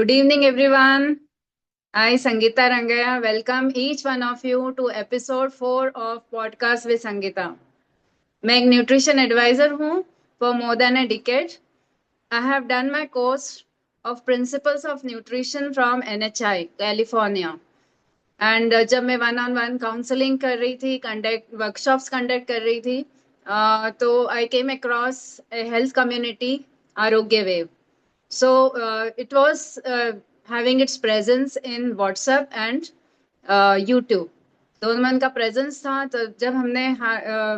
Good evening, everyone. I, Sangeeta Rangayya, welcome each one of you to episode 4 of Podcast with Sangeeta. मैं एक nutrition adviser हूँ for more than a decade. I have done my course of Principles of Nutrition from NHI, California. And जब मैं one on one counselling कर रही थी conduct workshops conduct कर रही थी तो आई केम अक्रॉस ए हेल्थ कम्युनिटी आरोग्य wave. So it was having its presence in WhatsApp and YouTube. दोनों का प्रेजेंस था. तो जब हमने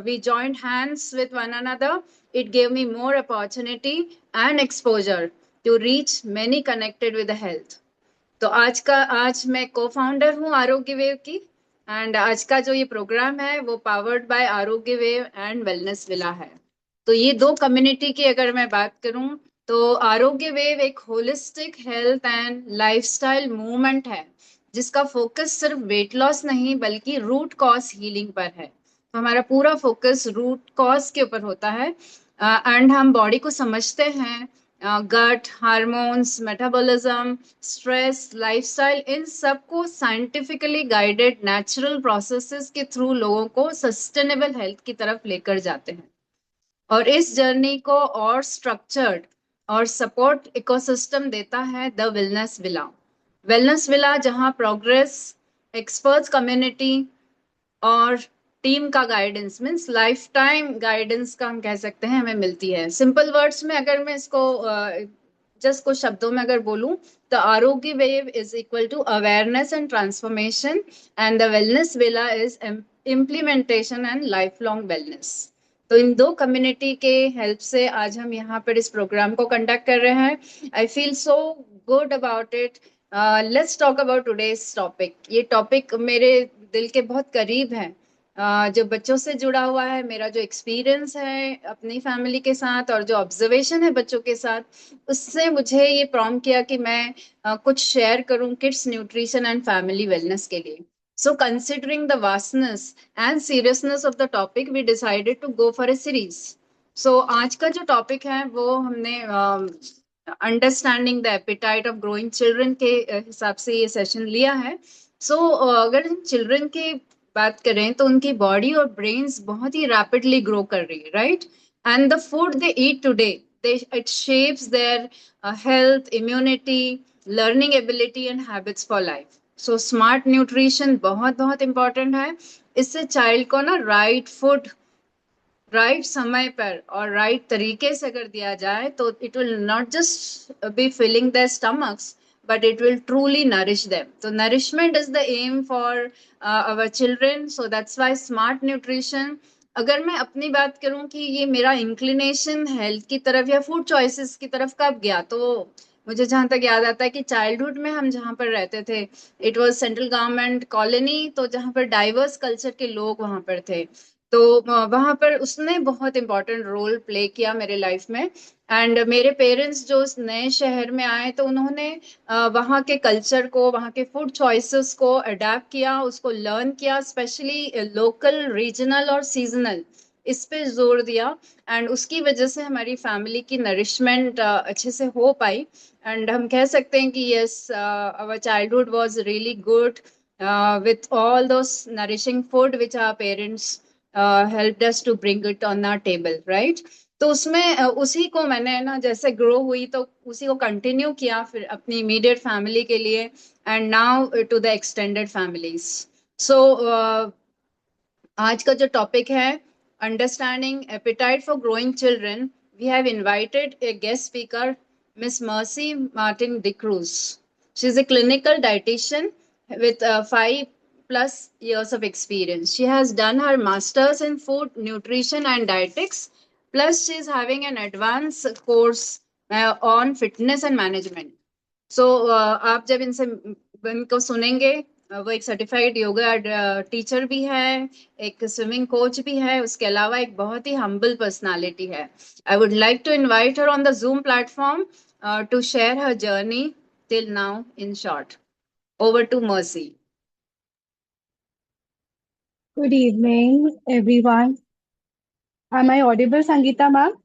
we joined hands with one another, it gave me more opportunity and exposure to reach many connected with the health. तो आज मैं को फाउंडर हूँ आरोग्य वेव की. एंड आज का जो ये प्रोग्राम है वो पावर्ड बाय आरोग्य वेव एंड वेलनेस विला है. तो ये दो कम्युनिटी की अगर मैं बात करूं तो आरोग्य वेव एक holistic health and lifestyle movement है जिसका फोकस सिर्फ वेट लॉस नहीं बल्कि रूट कॉज हीलिंग पर है. तो हमारा पूरा फोकस रूट कॉज के ऊपर होता है. एंड हम बॉडी को समझते हैं, गट, हार्मोन्स, मेटाबॉलिज्म, स्ट्रेस, लाइफस्टाइल, इन सबको साइंटिफिकली गाइडेड नेचुरल प्रोसेसेस के थ्रू लोगों को सस्टेनेबल हेल्थ की तरफ लेकर जाते हैं. और इस जर्नी को और स्ट्रक्चर्ड और सपोर्ट इकोसिस्टम देता है the wellness villa. Wellness villa जहां प्रोग्रेस, एक्सपर्ट्स कम्युनिटी और टीम का guidance means life time guidance का हम कह सकते हैं हमें मिलती है. सिंपल वर्ड्स में अगर मैं इसको जस्ट कुछ शब्दों में अगर बोलूं तो Arogya wave is equal to awareness and transformation and the wellness villa is implementation and life long wellness. तो इन दो कम्युनिटी के हेल्प से आज हम यहाँ पर इस प्रोग्राम को कंडक्ट कर रहे हैं. I feel so good about it. Let's talk about today's topic. ये टॉपिक मेरे दिल के बहुत करीब है. जो बच्चों से जुड़ा हुआ है, मेरा जो एक्सपीरियंस है अपनी फैमिली के साथ और जो ऑब्जर्वेशन है बच्चों के साथ, उससे मुझे ये प्रॉम्प्ट किया कि मैं कुछ शेयर करूं kids nutrition and family wellness के लिए. So considering the vastness and seriousness of the topic, we decided to go for a series. So आज का जो टॉपिक है वो हमने understanding the appetite of growing children के हिसाब से ये सेशन लिया है. सो अगर हम चिल्ड्रन की बात करें तो उनकी बॉडी और ब्रेन्स बहुत ही रैपिडली ग्रो कर रही है, right? And the food they eat today it shapes their health, immunity, learning ability and habits for life. So smart nutrition बहुत बहुत इंपॉर्टेंट है. इससे चाइल्ड को ना राइट फूड राइट समय पर और राइट तरीके से अगर दिया जाए तो it will not just be filling the stomachs but it will truly nourish them. So nourishment is the aim for our children. So that's why smart nutrition. अगर मैं अपनी बात करूं कि ये मेरा इंक्लिनेशन हेल्थ की तरफ या फूड चॉइसेस की तरफ कब गया, तो मुझे जहां तक याद आता है कि चाइल्डहुड में हम जहां पर रहते थे, it was central government colony, तो जहां पर डाइवर्स कल्चर के लोग वहां पर थे. तो वहां पर उसने बहुत इंपॉर्टेंट रोल प्ले किया मेरे लाइफ में. एंड मेरे पेरेंट्स जो उस नए शहर में आए तो उन्होंने वहाँ के कल्चर को, वहाँ के फूड चॉइसेस को अडेप्ट किया, उसको लर्न किया, स्पेशली लोकल, रीजनल और सीजनल, इस पे जोर दिया. एंड उसकी वजह से हमारी फैमिली की नरिशमेंट अच्छे से हो पाई. एंड हम कह सकते हैं कि yes, our childhood was really good with all those nourishing food which our parents helped us to bring it on our table, right? तो उसमें उसी को मैंने ना जैसे ग्रो हुई तो उसी को कंटिन्यू किया फिर अपनी इमीडिएट फैमिली के लिए and now to the extended families. So आज का जो टॉपिक है understanding appetite for growing children, we have invited a guest speaker, miss Mercy Martin D'Cruz. She is a clinical dietitian with 5+ years of experience. She has done her master's in food, nutrition and dietetics. Plus she is having an advanced course on fitness and management. So आप जब इनको सुनेंगे, वो एक certified yoga teacher भी है, एक swimming coach भी है, उसके अलावा एक बहुत ही हम्बल पर्सनालिटी है. I would like to invite her on the Zoom platform to share her journey till now in short. Over to Mercy. Good evening, everyone. Am I audible, Sangeeta ma'am?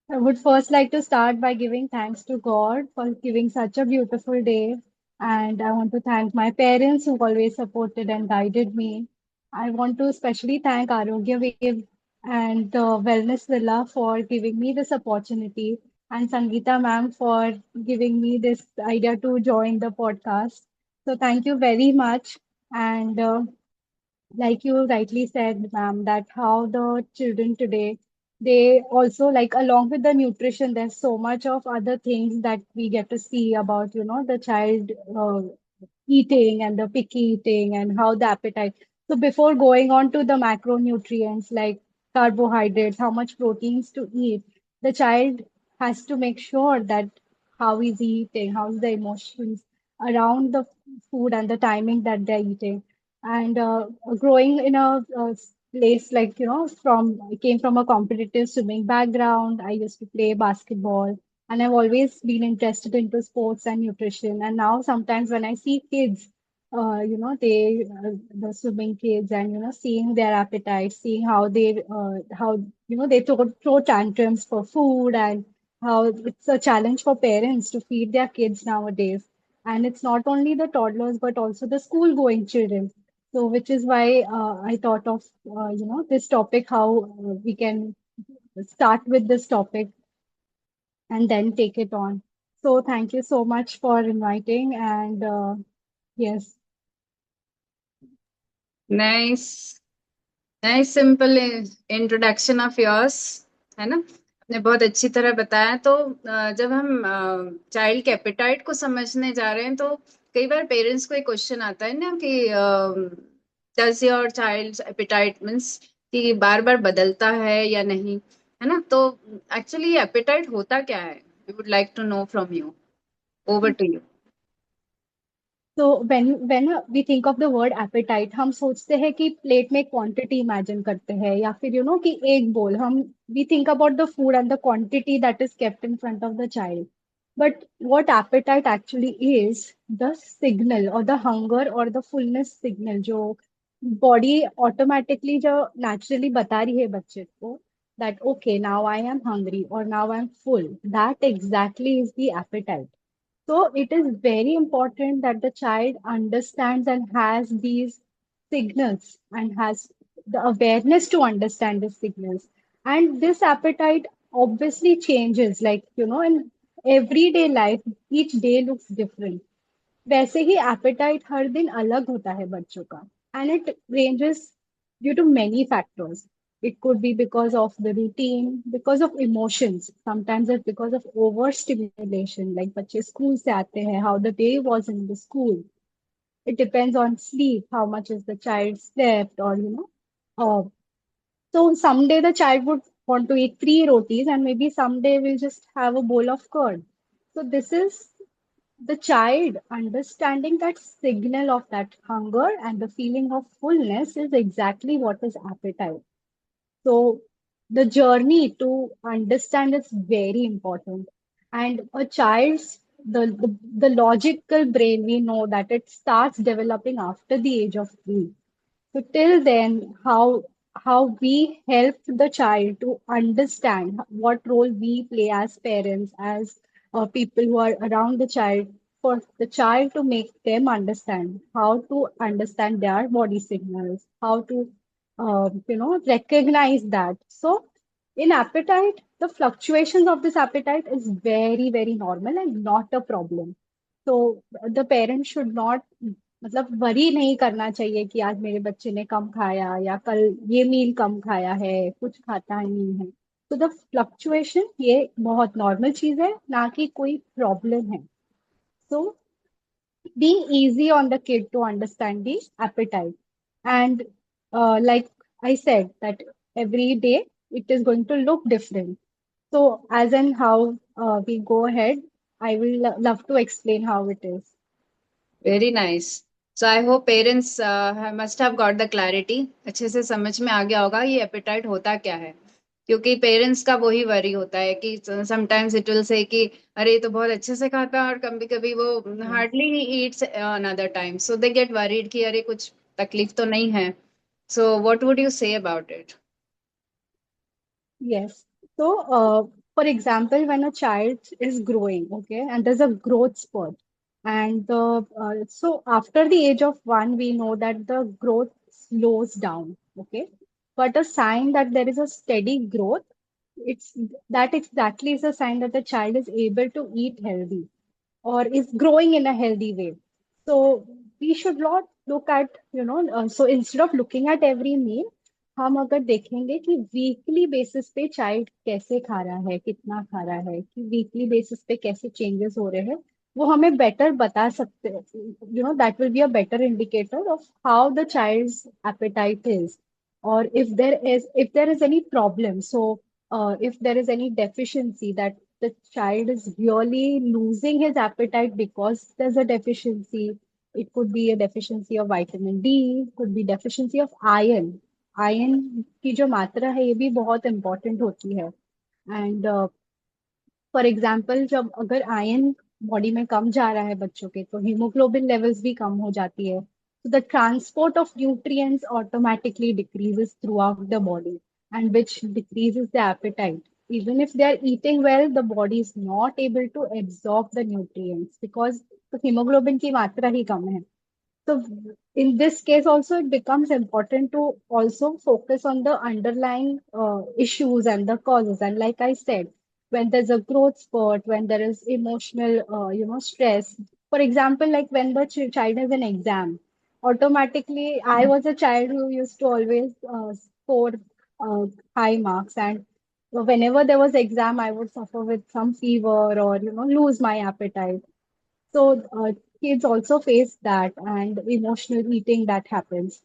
I would first like to start by giving thanks to God for giving such a beautiful day. And I want to thank my parents who always supported and guided me. I want to especially thank Arogya Wave and the Wellness Villa for giving me this opportunity, and Sangeeta ma'am for giving me this idea to join the podcast. So thank you very much. And like you rightly said, ma'am, that how the children today, they also like along with the nutrition, there's so much of other things that we get to see about, the child eating and the picky eating and how the appetite. So before going on to the macronutrients like carbohydrates, how much proteins to eat, the child has to make sure that how is he eating, how's the emotions around the food and the timing that they're eating. And growing in a place like, I came from a competitive swimming background. I used to play basketball, and I've always been interested into sports and nutrition. And now sometimes when I see kids, the swimming kids, and seeing their appetite, seeing how they throw tantrums for food, and how it's a challenge for parents to feed their kids nowadays. And it's not only the toddlers but also the school going children. So which is why I thought of this topic, how we can start with this topic and then take it on. So thank you so much for inviting. And yes, nice nice simple introduction of yours, है ना। आपने बहुत अच्छी तरह बताया। तो जब हम चाइल्ड के एपेटाइट को समझने जा रहे हैं, तो कई बार पेरेंट्स को एक क्वेश्चन आता है ना कि does your child's appetite means कि बार बार बदलता है या नहीं, है ना। तो एक्चुअली एपेटाइट होता क्या है? We would like to know from you. Over to you. so when we think of the word appetite, हम सोचते हैं कि प्लेट में क्वांटिटी इमेजिन करते हैं, या फिर कि एक बोल हम we think about the food and the quantity that is kept in front of the child. But what appetite actually is, the signal or the hunger or the fullness signal जो body automatically जो naturally बता रही है बच्चे को that okay, now I am hungry or now I'm full, that exactly is the appetite. So it is very important that the child understands and has these signals and has the awareness to understand the signals. And this appetite obviously changes, like, in everyday life, each day looks different. वैसे ही appetite हर दिन अलग होता है बच्चों का, and it ranges due to many factors. It could be because of the routine, because of emotions, sometimes it's because of overstimulation, like बच्चे school से आते हैं, how the day was in the school. It depends on sleep, how much is the child slept, or so someday the child would want to eat three rotis, and maybe someday we'll just have a bowl of curd. So this is the child understanding that signal of that hunger and the feeling of fullness is exactly what is appetite. So the journey to understand is very important. And a child's the logical brain, we know that it starts developing after the age of 3. So till then, how we help the child to understand what role we play as parents, as people who are around the child, for the child to make them understand how to understand their body signals, how to recognize that. So in appetite, the fluctuations of this appetite is very, very normal and not a problem. So the parent should not मतलब worry नहीं करना चाहिए कि आज मेरे बच्चे ने कम खाया या कल ये मील कम खाया है, कुछ खाता ही नहीं है. तो द फ्लक्चुएशन ये बहुत नॉर्मल चीज है, ना कि कोई प्रॉब्लम है. सो being easy on the kid to understand the appetite. And like I said, that every day it is going to look different. So as and how we go ahead, I will love to explain how it is. Very nice. So I hope parents must have got the clarity, अच्छे से समझ में आ गया होगा ये apatite होता क्या है। क्योंकि पेरेंट्स का वही वरी होता है कि समटाइम्स इट विल से कि अरे ये तो बहुत अच्छे से खाता है, और कभी कभी वो Yes. Hardly he eats another time, so they get worried कि अरे कुछ तकलीफ तो नहीं है। So what would you say about it? Yes. So For example, when a child is growing, okay, and there's a growth spurt, and so after the age of 1, we know that the growth slows down, okay. But a sign that there is a steady growth, it's that exactly is a sign that the child is able to eat healthy or is growing in a healthy way. So we should not look at, so instead of looking at every meal, हम अगर देखेंगे कि weekly basis पे child कैसे खा रहा है, कितना खा रहा है, कि वीकली बेसिस पे कैसे चेंजेस हो रहे हैं, वो हमें बेटर बता सकते हैं. That will be a better indicator of how the child's appetite is, or if there is any problem. So if there is any deficiency, that the child is really losing his appetite because there's a deficiency. It could be a deficiency of vitamin D, could be deficiency of iron. Ion की जो मात्रा है ये भी बहुत important होती है. And for example, जब अगर आयन बॉडी में कम जा रहा है बच्चों के, तो हीमोग्लोबिन लेवल्स भी कम हो जाती है. So the transport of nutrients automatically decreases throughout the body, and which decreases the appetite. Even if they are eating well, the body is not able to absorb the nutrients because the hemoglobin की मात्रा ही कम है. So in this case also it becomes important to also focus on the underlying issues and the causes. And like I said, when there's a growth spurt, when there is emotional, stress. For example, like when the child has an exam, automatically, I was a child who used to always score uh, high marks, and whenever there was exam, I would suffer with some fever or lose my appetite. So kids also face that, and emotional eating that happens.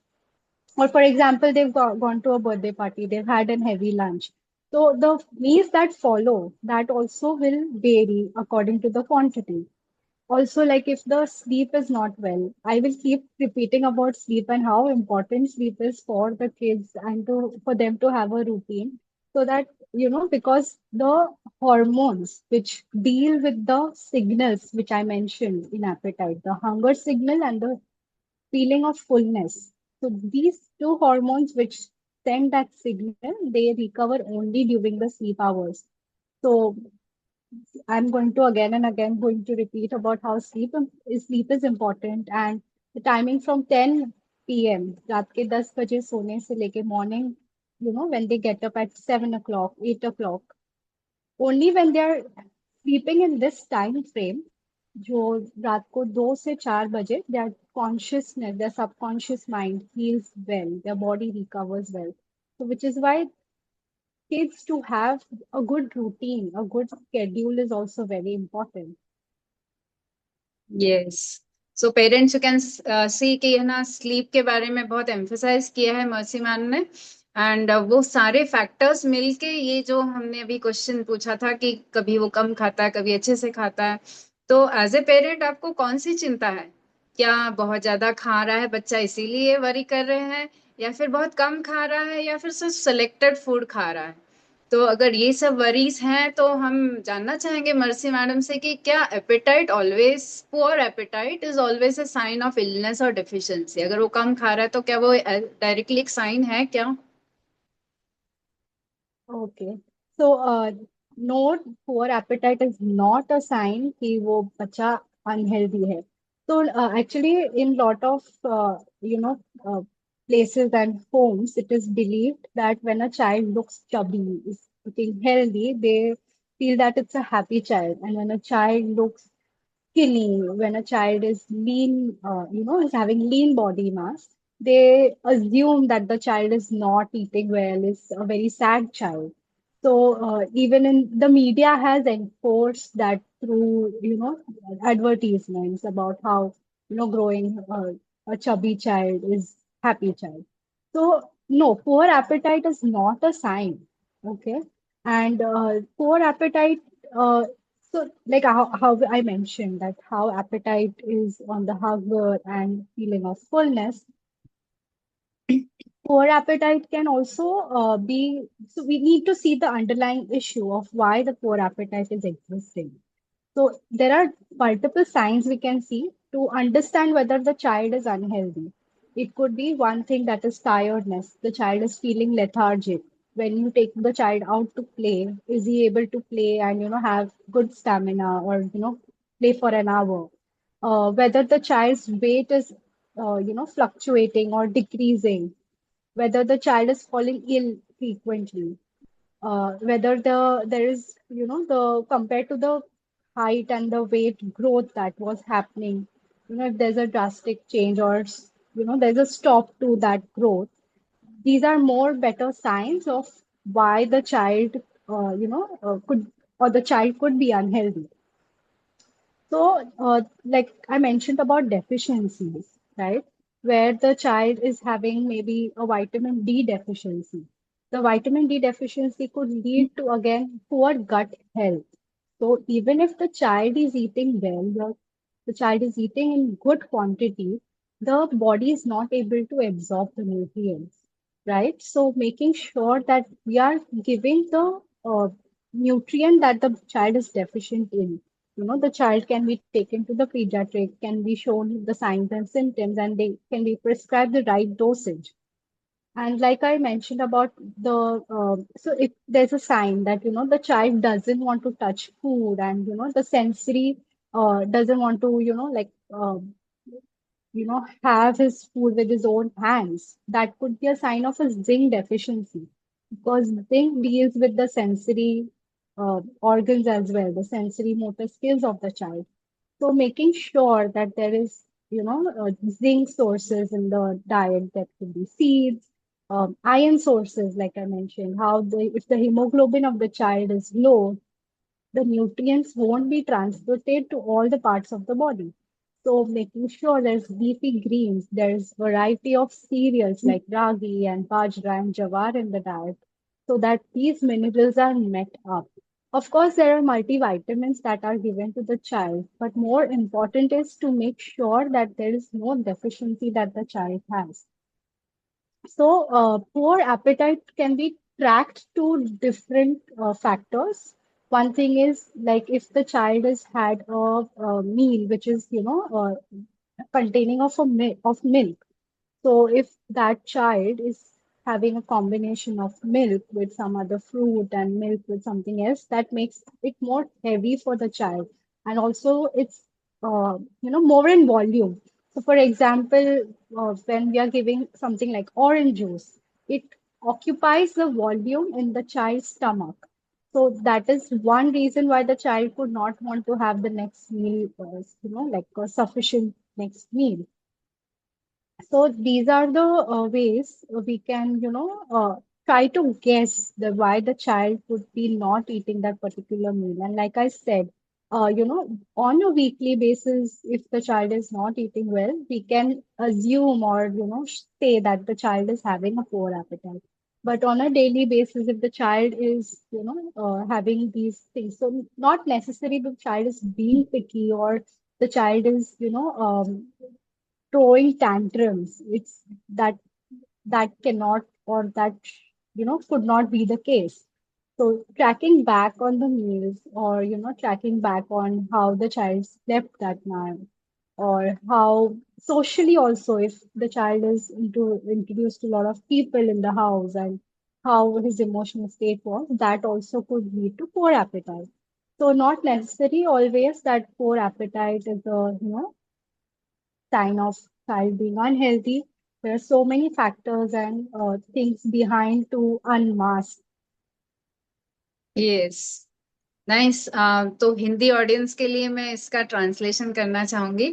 Or for example, they've gone to a birthday party, they've had a heavy lunch. So the meals that follow that also will vary according to the quantity. Also, like if the sleep is not well, I will keep repeating about sleep and how important sleep is for the kids and for them to have a routine. So that, because the hormones which deal with the signals which I mentioned in appetite, the hunger signal and the feeling of fullness. So these two hormones which send that signal, they recover only during the sleep hours. So I'm going to again and again going to repeat about how sleep is important, and the timing from 10 p.m. रात के 10 बजे सोने से लेके morning, when they get up at 7 o'clock, 8 o'clock, only when they are sleeping in this time frame, जो रात को 2 से 4 बजे, their consciousness, their subconscious mind heals well, their body recovers well. So which is why kids to have a good routine, a good schedule is also very important. Yes. So parents you can see कि है ना, sleep के बारे में बहुत emphasise किया है mercy ma'am ने. एंड वो सारे फैक्टर्स मिलके, ये जो हमने अभी क्वेश्चन पूछा था कि कभी वो कम खाता है, कभी अच्छे से खाता है, तो एज ए पेरेंट आपको कौन सी चिंता है? क्या बहुत ज्यादा खा रहा है बच्चा इसीलिए वरी कर रहे हैं, या फिर बहुत कम खा रहा है, या फिर सिर्फ सिलेक्टेड फूड खा रहा है? तो अगर ये सब वरीज हैं तो हम जानना चाहेंगे मर्सी मैडम से कि क्या appetite always, poor appetite is always a sign of illness और डेफिशिएंसी? अगर वो कम खा रहा है तो क्या वो डायरेक्टली एक साइन है क्या? Okay. So, no, poor appetite is not a sign कि वो बच्चा unhealthy है. So, actually, in lot of uh, places and homes, it is believed that when a child looks chubby, is looking healthy, they feel that it's a happy child. And when a child looks skinny, when a child is lean, is having lean body mass, they assume that the child is not eating well, is a very sad child. So even in the media has enforced that through, advertisements about how, growing a chubby child is happy child. So no, poor appetite is not a sign. Okay. And poor appetite, so, like how I mentioned that how appetite is on the hunger and feeling of fullness, poor appetite can also be. So, we need to see the underlying issue of why the poor appetite is existing. So, there are multiple signs we can see to understand whether the child is unhealthy. It could be one thing, that is tiredness. The child is feeling lethargic when you take the child out to play, is he able to play and have good stamina, or play for an hour? Whether the child's weight is fluctuating or decreasing, whether the child is falling ill frequently, whether there is the compared to the height and the weight growth that was happening, if there's a drastic change, or there's a stop to that growth. These are more better signs of why the child could, or the child could be unhealthy. So, like I mentioned about deficiencies, right? Where the child is having maybe a vitamin D deficiency. The vitamin D deficiency could lead to, again, poor gut health. So, even if the child is eating well, the child is eating in good quantity, the body is not able to absorb the nutrients, right? So, making sure that we are giving the nutrient that the child is deficient in. The child can be taken to the pediatric, can be shown the signs and symptoms, and they can be prescribed the right dosage. And like I mentioned about so if there's a sign that the child doesn't want to touch food, and the sensory doesn't want to have his food with his own hands, that could be a sign of a zinc deficiency, because zinc deals with the sensory organs as well, the sensory motor skills of the child. So making sure that there is, zinc sources in the diet, that could be seeds, iron sources, like I mentioned, how if the hemoglobin of the child is low, the nutrients won't be transported to all the parts of the body. So making sure there's leafy greens, there's variety of cereals like ragi and bajra and jawar in the diet, so that these minerals are met up. Of course, there are multivitamins that are given to the child, but more important is to make sure that there is no deficiency that the child has. So, poor appetite can be tracked to different factors. One thing is, like, if the child has had a meal which is, containing of milk. So if that child is having a combination of milk with some other fruit and milk with something else, that makes it more heavy for the child. And also it's more in volume. So for example, when we are giving something like orange juice, it occupies the volume in the child's stomach. So that is one reason why the child could not want to have the next meal, like a sufficient next meal. So these are the ways we can, try to guess the why the child would be not eating that particular meal. And like I said, on a weekly basis, if the child is not eating well, we can assume, or say that the child is having a poor appetite. But on a daily basis, if the child is, having these things, so not necessarily the child is being picky, or the child is, throwing tantrums. It's that cannot, or that could not be the case. So tracking back on the meals, or tracking back on how the child slept that night, or how socially also, if the child is introduced to a lot of people in the house, and how his emotional state was, that also could lead to poor appetite. So not necessarily always that poor appetite is a sign of child being unhealthy. There are so many factors and things behind to unmask. Yes, nice. तो Hindi audience के लिए मैं इसका translation करना चाहूंगी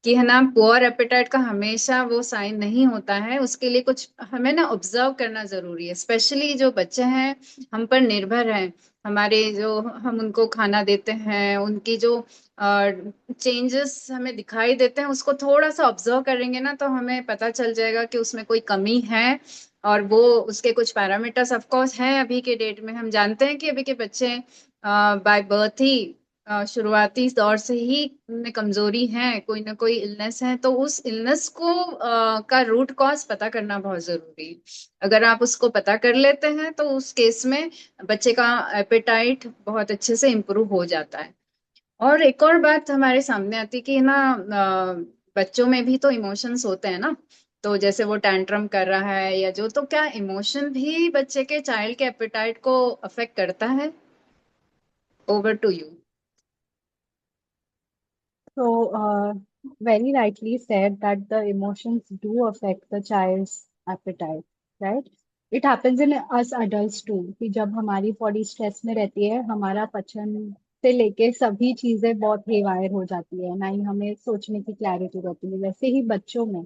कि है ना, पुअर एपेटाइट का हमेशा वो साइन नहीं होता है। उसके लिए कुछ हमें ना ऑब्जर्व करना जरूरी है, स्पेशली जो बच्चे हैं हम पर निर्भर हैं। हमारे जो हम उनको खाना देते हैं, उनकी जो चेंजेस हमें दिखाई देते हैं, उसको थोड़ा सा ऑब्जर्व करेंगे ना, तो हमें पता चल जाएगा कि उसमें कोई कमी है। और वो उसके कुछ पैरामीटर्स ऑफ कोर्स हैं। अभी के डेट में हम जानते हैं कि अभी के बच्चे बाय बर्थ ही शुरुआती दौर से ही उनमें कमजोरी है, कोई ना कोई इलनेस है। तो उस इलनेस को का रूट कॉज पता करना बहुत जरूरी है। अगर आप उसको पता कर लेते हैं तो उस केस में बच्चे का एपेटाइट बहुत अच्छे से इम्प्रूव हो जाता है। और एक और बात हमारे सामने आती कि ना, बच्चों में भी तो इमोशंस होते हैं ना। तो जैसे वो टैंट्रम कर रहा है या जो, तो क्या इमोशन भी बच्चे के, चाइल्ड के एपेटाइट को अफेक्ट करता है? Over to you. So, very rightly said that the emotions do affect the child's appetite, right? It happens in us adults too, कि जब हमारी बॉडी स्ट्रेस में रहती है, हमारा पचन से लेके सभी चीजें बहुत हेवायर हो जाती है, ना ही हमें सोचने की क्लैरिटी रहती है। वैसे ही बच्चों में,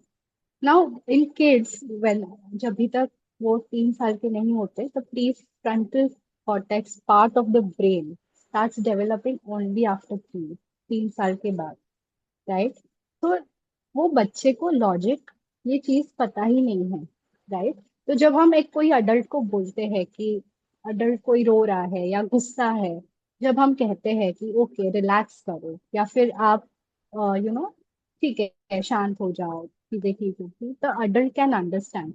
नाउ इन किड्स, वेन जब भी तक वो 3 साल के नहीं होते, the prefrontal cortex part of the brain starts developing only after 3 साल के बाद, राइट? तो वो बच्चे को लॉजिक, ये चीज पता ही नहीं है, राइट? तो जब हम एक कोई अडल्ट को बोलते हैं कि अडल्ट कोई रो रहा है या गुस्सा है, जब हम कहते हैं कि ओके रिलैक्स करो, या फिर आप ठीक है शांत हो जाओ, चीजें ठीक होगी, तो adult can understand.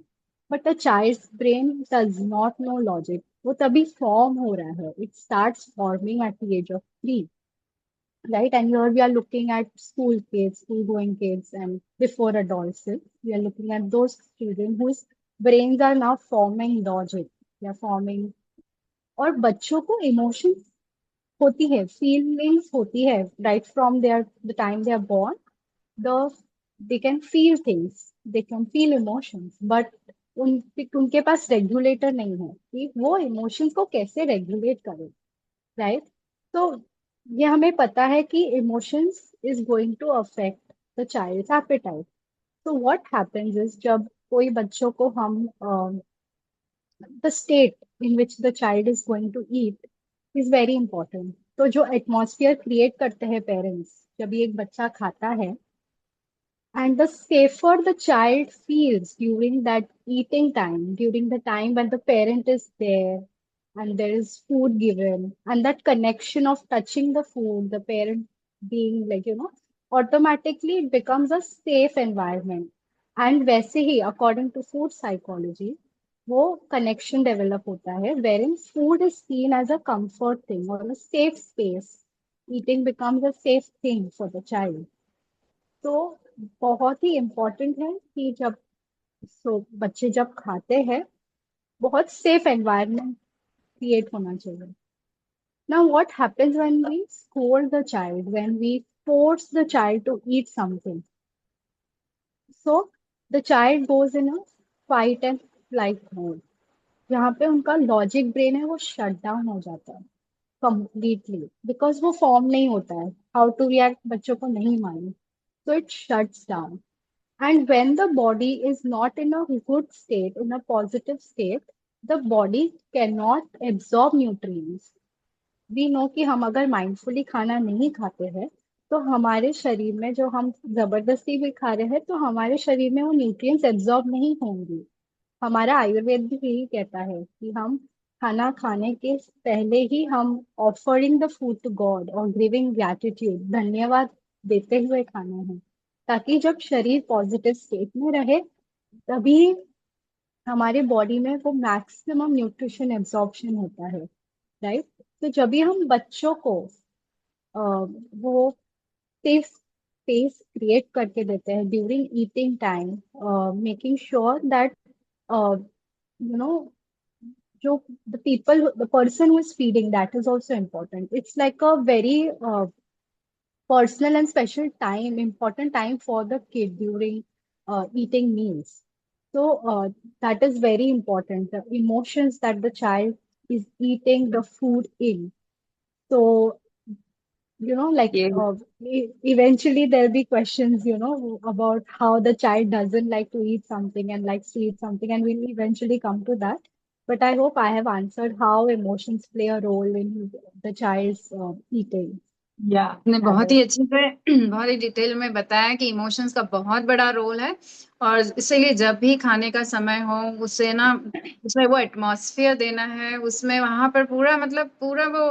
But a child's brain does not know logic. वो तभी फॉर्म हो रहा है, it starts forming at the age of 3, right? And here we are looking at school kids, school going kids, and before adolescence, we are looking at those children whose brains are now forming logic, they are forming। और बच्चों को emotions होती है, feelings होती है, right from there the time they are born, the they can feel things, they can feel emotions, but उनके पास regulator नहीं है कि वो इमोशंस को कैसे रेगुलेट करें, राइट? तो ये हमें पता है कि emotions is going to affect the child's appetite. तो व्हाट हैपेंस इज, जब कोई बच्चों को हम the state in which the child is going to eat is very important. तो जो एटमॉस्फेयर क्रिएट करते हैं पेरेंट्स जब ये एक बच्चा खाता है, and the safer the child feels during that eating time, during the time when the parent is there and there is food given, and that connection of touching the food, the parent being like, automatically it becomes a safe environment. And वैसे ही according to food psychology, वो connection develop होता है wherein food is seen as a comfort thing or a safe space. Eating becomes a safe thing for the child. तो बहुत ही important है कि जब बच्चे जब खाते हैं, बहुत सेफ एनवायरनमेंट क्रिएट होना चाहिए। Now what happens when we scold the child, when we force the child to eat something, so the child goes in a fight and flight mode, जहाँ पे उनका लॉजिक ब्रेन है वो shut down हो जाता है कंप्लीटली, बिकॉज वो form नहीं होता है, हाउ टू रिएक्ट बच्चों को नहीं मालूम, so it shuts down। And when the body is not in a good state, in a positive state, the body cannot absorb nutrients। We know कि हम अगर माइंडफुली खाना नहीं खाते हैं, तो हमारे शरीर में जो हम जबरदस्ती भी खा रहे हैं, तो हमारे शरीर में वो न्यूट्रिएंट्स एब्जॉर्ब नहीं होंगे। हमारा आयुर्वेद भी यही कहता है कि हम खाना खाने के पहले ही हम offering the food to god और गिविंग ग्रैटिट्यूड, धन्यवाद देते हुए खाना है, ताकि जब शरीर पॉजिटिव स्टेट में रहे, तभी हमारे बॉडी में वो मैक्सिमम न्यूट्रिशन एब्जॉर्प्शन होता है, राइट? तो जब भी हम बच्चों को वो सेफ स्पेस क्रिएट करके देते हैं during eating time, making sure that you know जो the person who is feeding, that is also important. It's like a very personal and special time, important time for the kid during eating meals. So that is very important. The emotions that the child is eating the food in. So like ये eventually there'll be questions, about how the child doesn't like to eat something and likes to eat something, and we'll eventually come to that. But I hope I have answered how emotions play a role in the child's eating या आपने बहुत ही habits. अच्छे से बहुत ही detail में बताया कि emotions का बहुत बड़ा रोल है। और इसीलिए जब भी खाने का समय हो, उसे ना, उसमें वो एटमॉस्फेयर देना है, उसमें वहां पर पूरा मतलब पूरा वो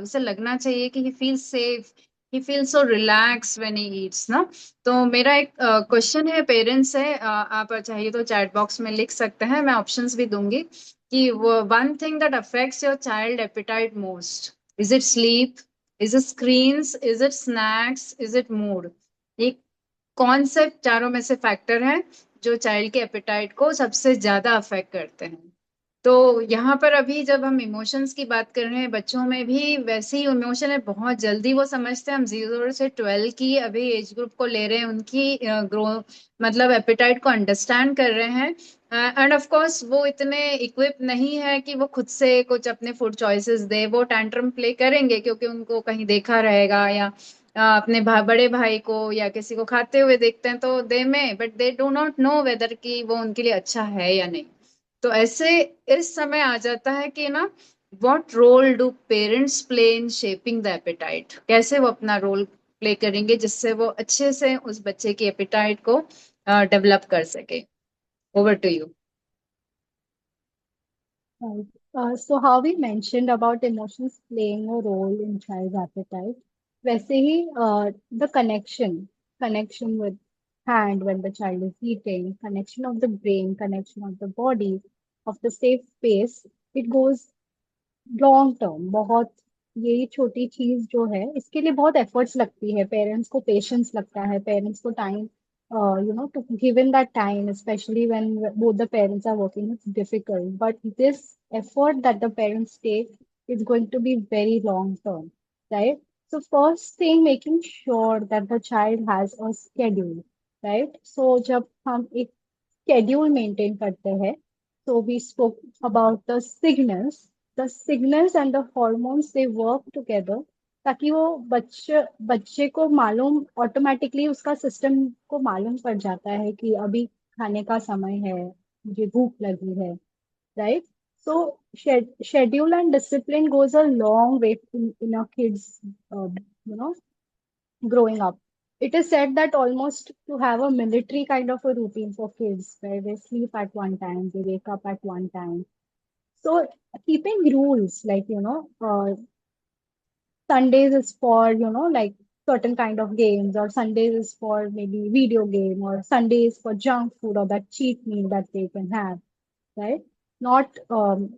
उसे लगना चाहिए कि he feel safe, he feel so relax when he eats ना। तो मेरा एक क्वेश्चन है पेरेंट्स से, आप चाहिए तो चैट बॉक्स में लिख सकते हैं, मैं ऑप्शंस भी दूंगी, कि वो one thing that affects your child appetite most, is it sleep, is it screens, is it snacks, is it mood? ये कौन से चारों में से फैक्टर है जो चाइल्ड के एपेटाइट को सबसे ज्यादा अफेक्ट करते हैं। तो यहाँ पर अभी जब हम इमोशंस की बात कर रहे हैं, बच्चों में भी वैसे ही इमोशन है, बहुत जल्दी वो समझते हैं। हम 0 से 12 की अभी एज ग्रुप को ले रहे हैं, उनकी ग्रो मतलब एपेटाइट को अंडरस्टैंड कर रहे हैं। एंड ऑफ कोर्स वो इतने इक्विप नहीं है कि वो खुद से कुछ अपने फूड चॉइसेस दे। वो टैंट्रम प्ले करेंगे क्योंकि उनको कहीं देखा रहेगा, या अपने बड़े भाई को या किसी को खाते हुए देखते हैं, तो दे में but they do not know whether कि वो उनके लिए अच्छा है या नहीं। तो ऐसे इस समय आ जाता है कि ना, what role do parents play in shaping the appetite, कैसे वो अपना रोल प्ले करेंगे जिससे वो अच्छे से उस बच्चे की एपेटाइट को डेवलप कर सके। Over to you. Right. So how we mentioned about emotions playing a role in child's appetite, वैसे ही the connection with hand when the child is eating, connection of the brain, connection of the body, of the safe space, it goes long term. बहुत ये छोटी चीज जो है इसके लिए बहुत एफर्ट्स लगती है, पेरेंट्स को पेशेंस लगता है, पेरेंट्स को time to give in that time, specially when both the parents are working, it's difficult, but this effort that the parents take is going to be very long term, right? So first thing, making sure that the child has a schedule, right? So जब हम एक schedule maintain करते हैं, so we spoke about the signals and the hormones, they work together, ताकि वो बच्चे बच्चे को मालूम, ऑटोमेटिकली उसका सिस्टम को मालूम पड़ जाता है कि अभी खाने का समय है, मुझे भूख लगी है, right? So schedule and discipline goes a long way in a kid's you know growing up. It is said that almost to have a military kind of a routine for kids, where they sleep at one time, they wake up at one time. So keeping rules like, Sundays is for, like certain kind of games, or Sundays is for maybe video game, or Sundays for junk food or that cheat meal that they can have, right? Not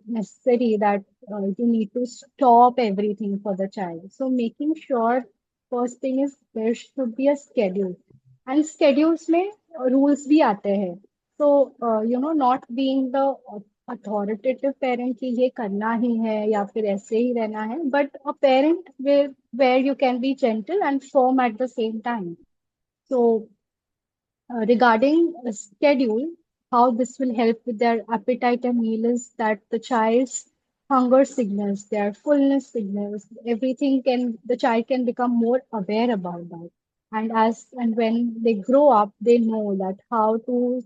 necessary that you need to stop everything for the child. So making sure, first thing is there should be a schedule, and schedules में rules भी आते हैं. So not being the authoritative parent कि ये करना ही है या फिर ऐसे ही रहना है, but a parent where you can be gentle and firm at the same time. So regarding a schedule, how this will help with their appetite and meal is that the child's hunger signals, their fullness signals, everything can, the child can become more aware about that. And when they grow up, they know that how to,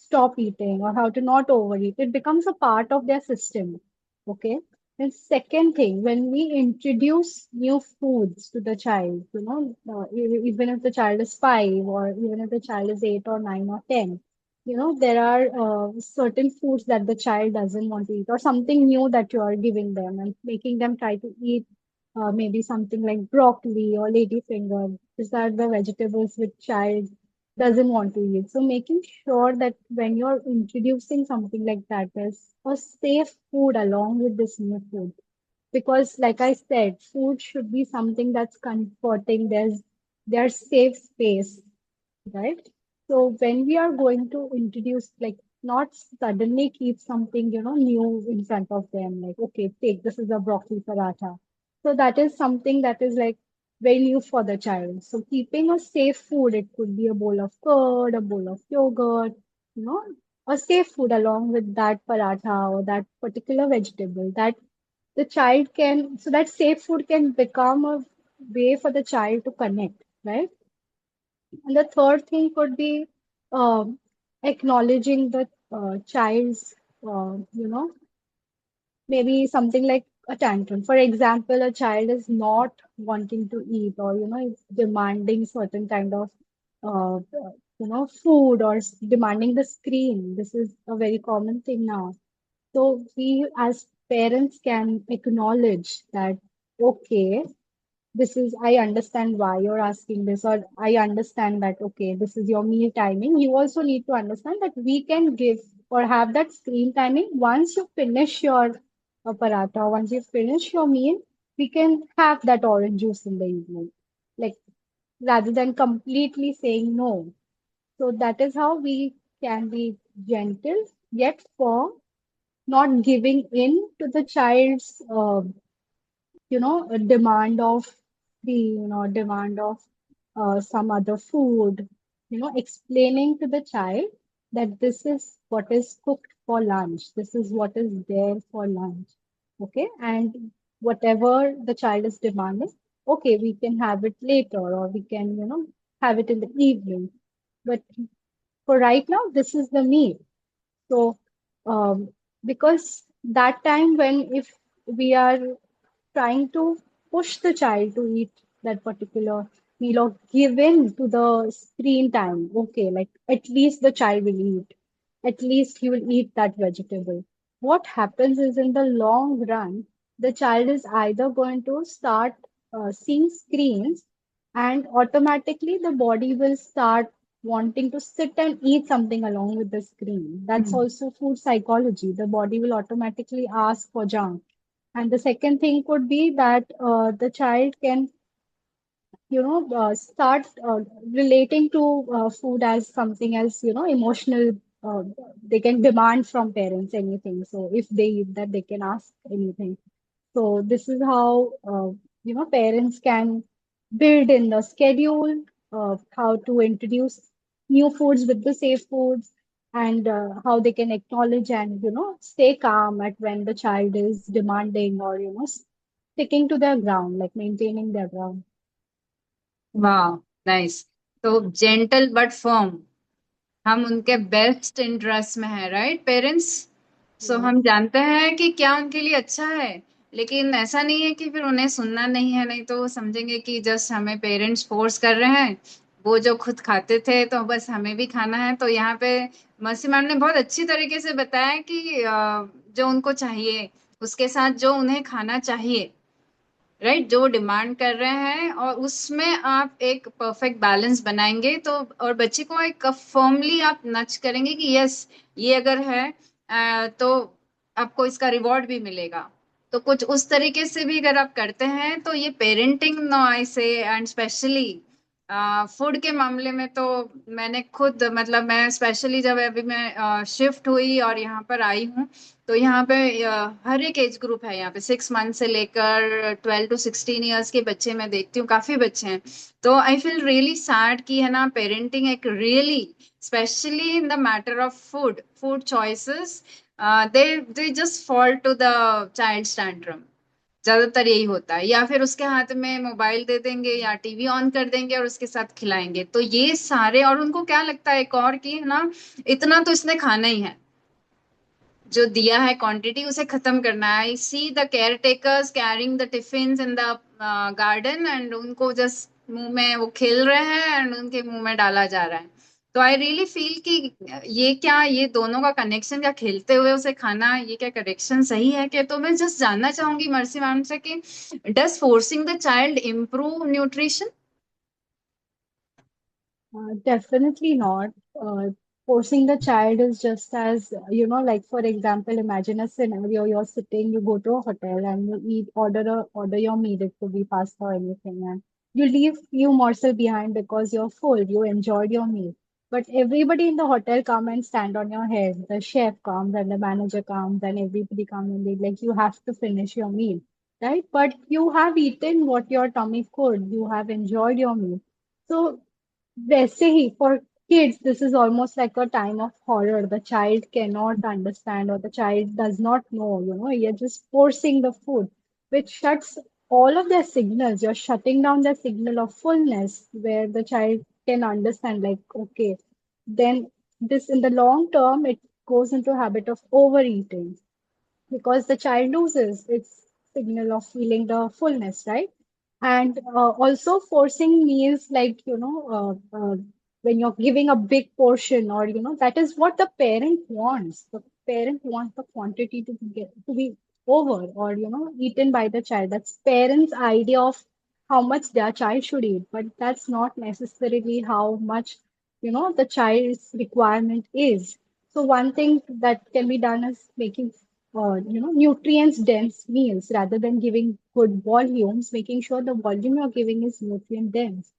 stop eating or how to not overeat. It becomes a part of their system. Okay. And second thing, when we introduce new foods to the child, even if the child is 5, or even if the child is 8 or 9 or 10, there are certain foods that the child doesn't want to eat, or something new that you are giving them and making them try to eat, maybe something like broccoli or ladyfinger. These are the vegetables which child doesn't want to eat. So making sure that when you're introducing something like that, there's a safe food along with this new food. Because like I said, food should be something that's comforting. There's safe space, right? So when we are going to introduce, like, not suddenly keep something, new in front of them, like, okay, take, this is a broccoli paratha. So that is something that is like very new for the child. So keeping a safe food, it could be a bowl of curd, a bowl of yogurt, you know, a safe food along with that paratha or that particular vegetable that the child can, so that safe food can become a way for the child to connect, right? And the third thing could be um, acknowledging the child's, maybe something like a tantrum. For example, a child is not wanting to eat, or, is demanding certain kind of, food, or demanding the screen. This is a very common thing now. So we as parents can acknowledge that, okay, this is, I understand why you're asking this, or I understand that, okay, this is your meal timing. You also need to understand that we can give or have that screen timing. Once you finish your paratha, once you finish your meal, we can have that orange juice in the evening, like, rather than completely saying no. So that is how we can be gentle yet firm, not giving in to the child's a demand of demand of some other food, explaining to the child that this is what is cooked for lunch, this is what is there for lunch. Okay, and whatever the child is demanding, okay, we can have it later, or we can, have it in the evening. But for right now, this is the meal. So, because that time when if we are trying to push the child to eat that particular meal or give in to the screen time, okay, like at least the child will eat, at least he will eat that vegetable. What happens is in the long run, the child is either going to start seeing screens, and automatically the body will start wanting to sit and eat something along with the screen. That's Hmm. also food psychology. The body will automatically ask for junk. And the second thing could be that the child can, start relating to food as something as, emotional. Uh, they can demand from parents anything. So if they eat that, they can ask anything. So this is how, parents can build in the schedule of how to introduce new foods with the safe foods, and how they can acknowledge and, stay calm at when the child is demanding, or, sticking to their ground, like maintaining their ground. वाह, nice. तो gentle but firm, हम उनके best interest में है, right parents. सो Yes. हम जानते हैं कि क्या उनके लिए अच्छा है, लेकिन ऐसा नहीं है कि फिर उन्हें सुनना नहीं है, नहीं तो वो समझेंगे कि जस्ट हमें पेरेंट्स फोर्स कर रहे हैं। वो जो खुद खाते थे तो बस हमें भी खाना है। तो यहाँ पे मर्सी मैम ने बहुत अच्छी तरीके से बताया कि जो उनको चाहिए उसके साथ जो उन्हें खाना चाहिए, राइट, जो डिमांड कर रहे हैं, और उसमें आप एक परफेक्ट बैलेंस बनाएंगे तो, और बच्चे को एक फर्मली आप नच करेंगे कि यस, ये अगर है तो आपको इसका रिवॉर्ड भी मिलेगा। तो कुछ उस तरीके से भी अगर आप करते हैं तो ये पेरेंटिंग नो आई से, एंड स्पेशली फूड के मामले में तो मैंने खुद, मतलब मैं स्पेशली जब अभी मैं शिफ्ट हुई और यहाँ पर आई हूँ, तो यहाँ पे हर एक एज ग्रुप है। यहाँ पे 6 मंथ से लेकर 12 to 16 ईयर्स के बच्चे मैं देखती हूँ, काफी बच्चे हैं। तो आई फील रियली सैड कि है ना, पेरेंटिंग एक really, specially in the matter of food, food choices, they just fall to the child tantrum. ज्यादातर यही होता है, या फिर उसके हाथ में मोबाइल दे देंगे या टीवी ऑन कर देंगे और उसके साथ खिलाएंगे। तो ये सारे, और उनको क्या लगता है एक और कि है ना, इतना तो इसने खाना ही है, जो दिया है क्वांटिटी उसे खत्म करना है। I see the caretakers caring the tiffins in the garden, and उनको जस्ट मुंह में वो खेल रहे हैं एंड उनके मुंह में डाला जा रहा है। तो आई रियली फील कि ये क्या, ये दोनों का कनेक्शन, क्या खेलते हुए उसे खाना, ये क्या करेक्शन सही है क्या? तो मैं जस्ट जानना चाहूंगी मर्सी मैम से कि does forcing the child improve nutrition? Definitely not. Forcing the child is just as, like for example, imagine a scenario, you're sitting, you go to a hotel and you order your meal, it could be pasta or anything, and you leave few morsel behind because you're full, you enjoyed your meal. But everybody in the hotel come and stand on your head. The chef comes and the manager comes and everybody comes and they like, you have to finish your meal, right? But you have eaten what your tummy could, you have enjoyed your meal. So वैसे ही for kids, this is almost like a time of horror. The child cannot understand, or the child does not know, you're just forcing the food, which shuts all of their signals. You're shutting down the signal of fullness where the child can understand, like, okay, then this in the long term, it goes into a habit of overeating because the child loses its signal of feeling the fullness, right? And also forcing meals like, when you're giving a big portion, or, that is what the parent wants. The parent wants the quantity to be over, or, eaten by the child. That's parents' idea of how much their child should eat, but that's not necessarily how much, the child's requirement is. So one thing that can be done is making, nutrients dense meals rather than giving good volumes, making sure the volume you're giving is nutrient dense.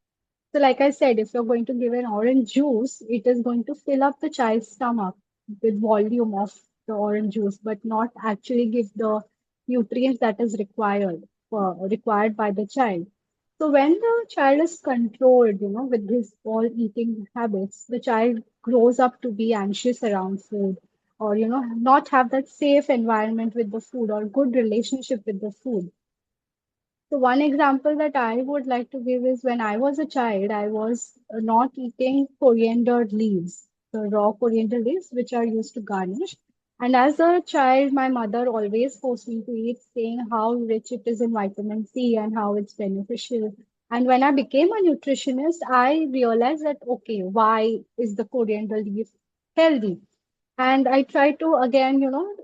So, like I said, if you're going to give an orange juice, it is going to fill up the child's stomach with volume of the orange juice, but not actually give the nutrients that is required by the child. So when the child is controlled, with his all eating habits, the child grows up to be anxious around food, or not have that safe environment with the food or good relationship with the food. So one example that I would like to give is when I was a child, I was not eating coriander leaves, the raw coriander leaves, which are used to garnish. And as a child, my mother always forced me to eat, saying how rich it is in vitamin C and how it's beneficial. And when I became a nutritionist, I realized that, okay, why is the coriander leaf healthy? And I tried to again,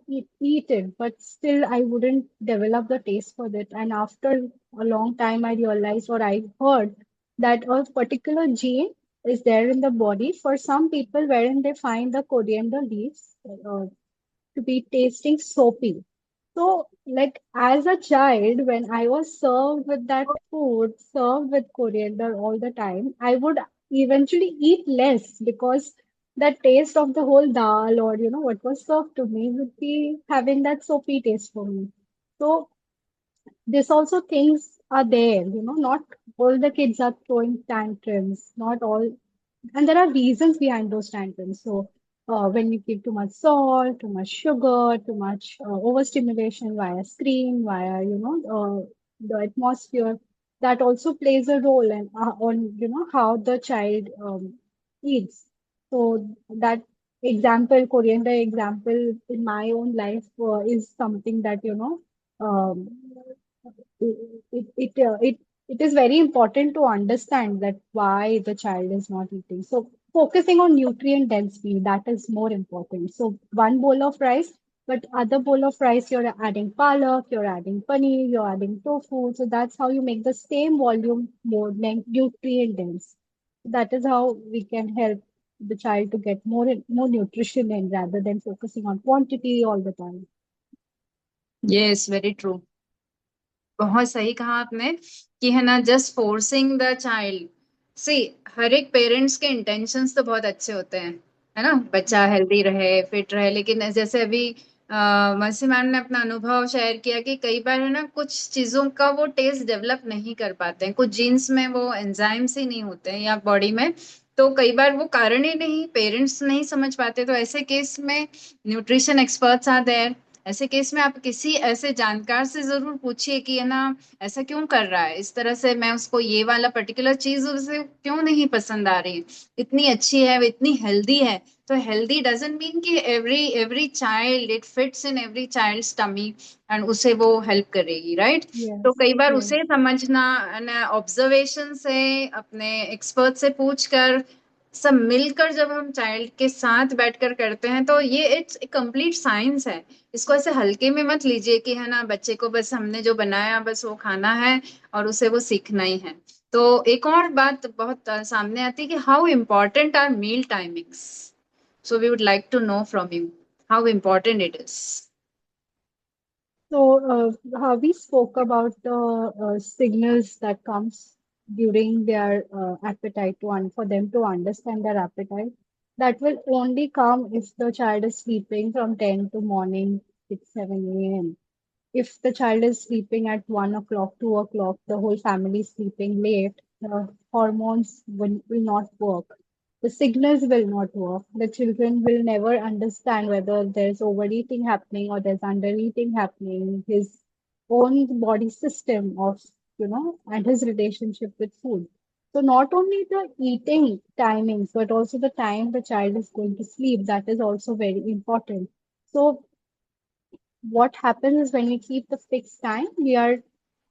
eat it, but still I wouldn't develop the taste for it. And after a long time, I realized or I heard that a particular gene is there in the body for some people wherein they find the coriander leaves to be tasting soapy. So, like as a child, when I was served with that food, served with coriander all the time, I would eventually eat less because the taste of the whole dal or what was served to me would be having that soapy taste for me. So this also things are there, not all the kids are throwing tantrums, not all, and there are reasons behind those tantrums. So when you give too much salt, too much sugar, too much overstimulation via screen, via the atmosphere, that also plays a role and on how the child eats. So that example, coriander example in my own life is something that um, it is very important to understand that why the child is not eating. So focusing on nutrient dense meal, that is more important. So one bowl of rice, but other bowl of rice you're adding palak, you're adding paneer, you're adding tofu. So that's how you make the same volume more nutrient dense. That is how we can help the child to get more nutrition in rather than focusing on quantity all the time. Yes, very true. बहुत सही कहा आपने कि है ना, just forcing the child. सी, हर एक parents के intentions तो बहुत अच्छे होते हैं, है ना, बच्चा हेल्दी रहे, फिट रहे, लेकिन जैसे अभी मसी मैम ने अपना अनुभव शेयर किया कि कई बार है ना, कुछ चीजों का वो टेस्ट डेवलप नहीं कर पाते हैं, कुछ जीन्स में वो एंजाइम्स ही नहीं होते हैं या बॉडी में। तो कई बार वो कारण ही नहीं, पेरेंट्स नहीं समझ पाते, तो ऐसे केस में न्यूट्रिशन एक्सपर्ट्स आर देयर। ऐसे केस में आप किसी ऐसे जानकार से जरूर पूछिए कि है ना, ऐसा क्यों कर रहा है, इस तरह से मैं उसको ये वाला पर्टिकुलर चीज उसे क्यों नहीं पसंद आ रही, इतनी अच्छी है, वो इतनी हेल्दी है। तो हेल्दी डजंट मीन कि every every child it fits in every child tummy and उसे वो हेल्प करेगी, राइट। तो Yes, कई बार yes. उसे समझना, ऑब्जर्वेशन से, अपने एक्सपर्ट से पूछकर, सब मिलकर जब हम चाइल्ड के साथ बैठकर करते हैं, तो ये इट्स कंप्लीट साइंस है। इसको ऐसे हल्के में मत लीजिए कि है ना, बच्चे को बस हमने जो बनाया बस वो खाना है और उसे वो सीखना ही है। तो एक और बात बहुत सामने आती है कि how important are meal timings. So we would like to know from you how important it is. So, we spoke about the signals that comes during their appetite for them to understand their appetite. That will only come if the child is sleeping from 10 to morning 6, 7 a.m. If the child is sleeping at 1 o'clock, 2 o'clock, the whole family is sleeping late, the hormones will not work. The signals will not work. The children will never understand whether there's overeating happening or there's undereating happening. His own body system of, and his relationship with food. So not only the eating timings, but also the time the child is going to sleep. That is also very important. So what happens is when we keep the fixed time, we are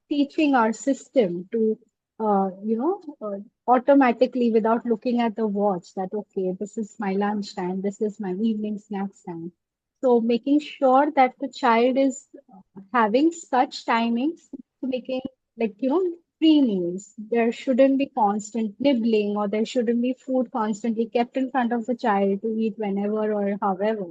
teaching our system to, automatically without looking at the watch that, okay, this is my lunch time, this is my evening snacks time. So making sure that the child is having such timings to making like, free meals. There shouldn't be constant nibbling or there shouldn't be food constantly kept in front of the child to eat whenever or however,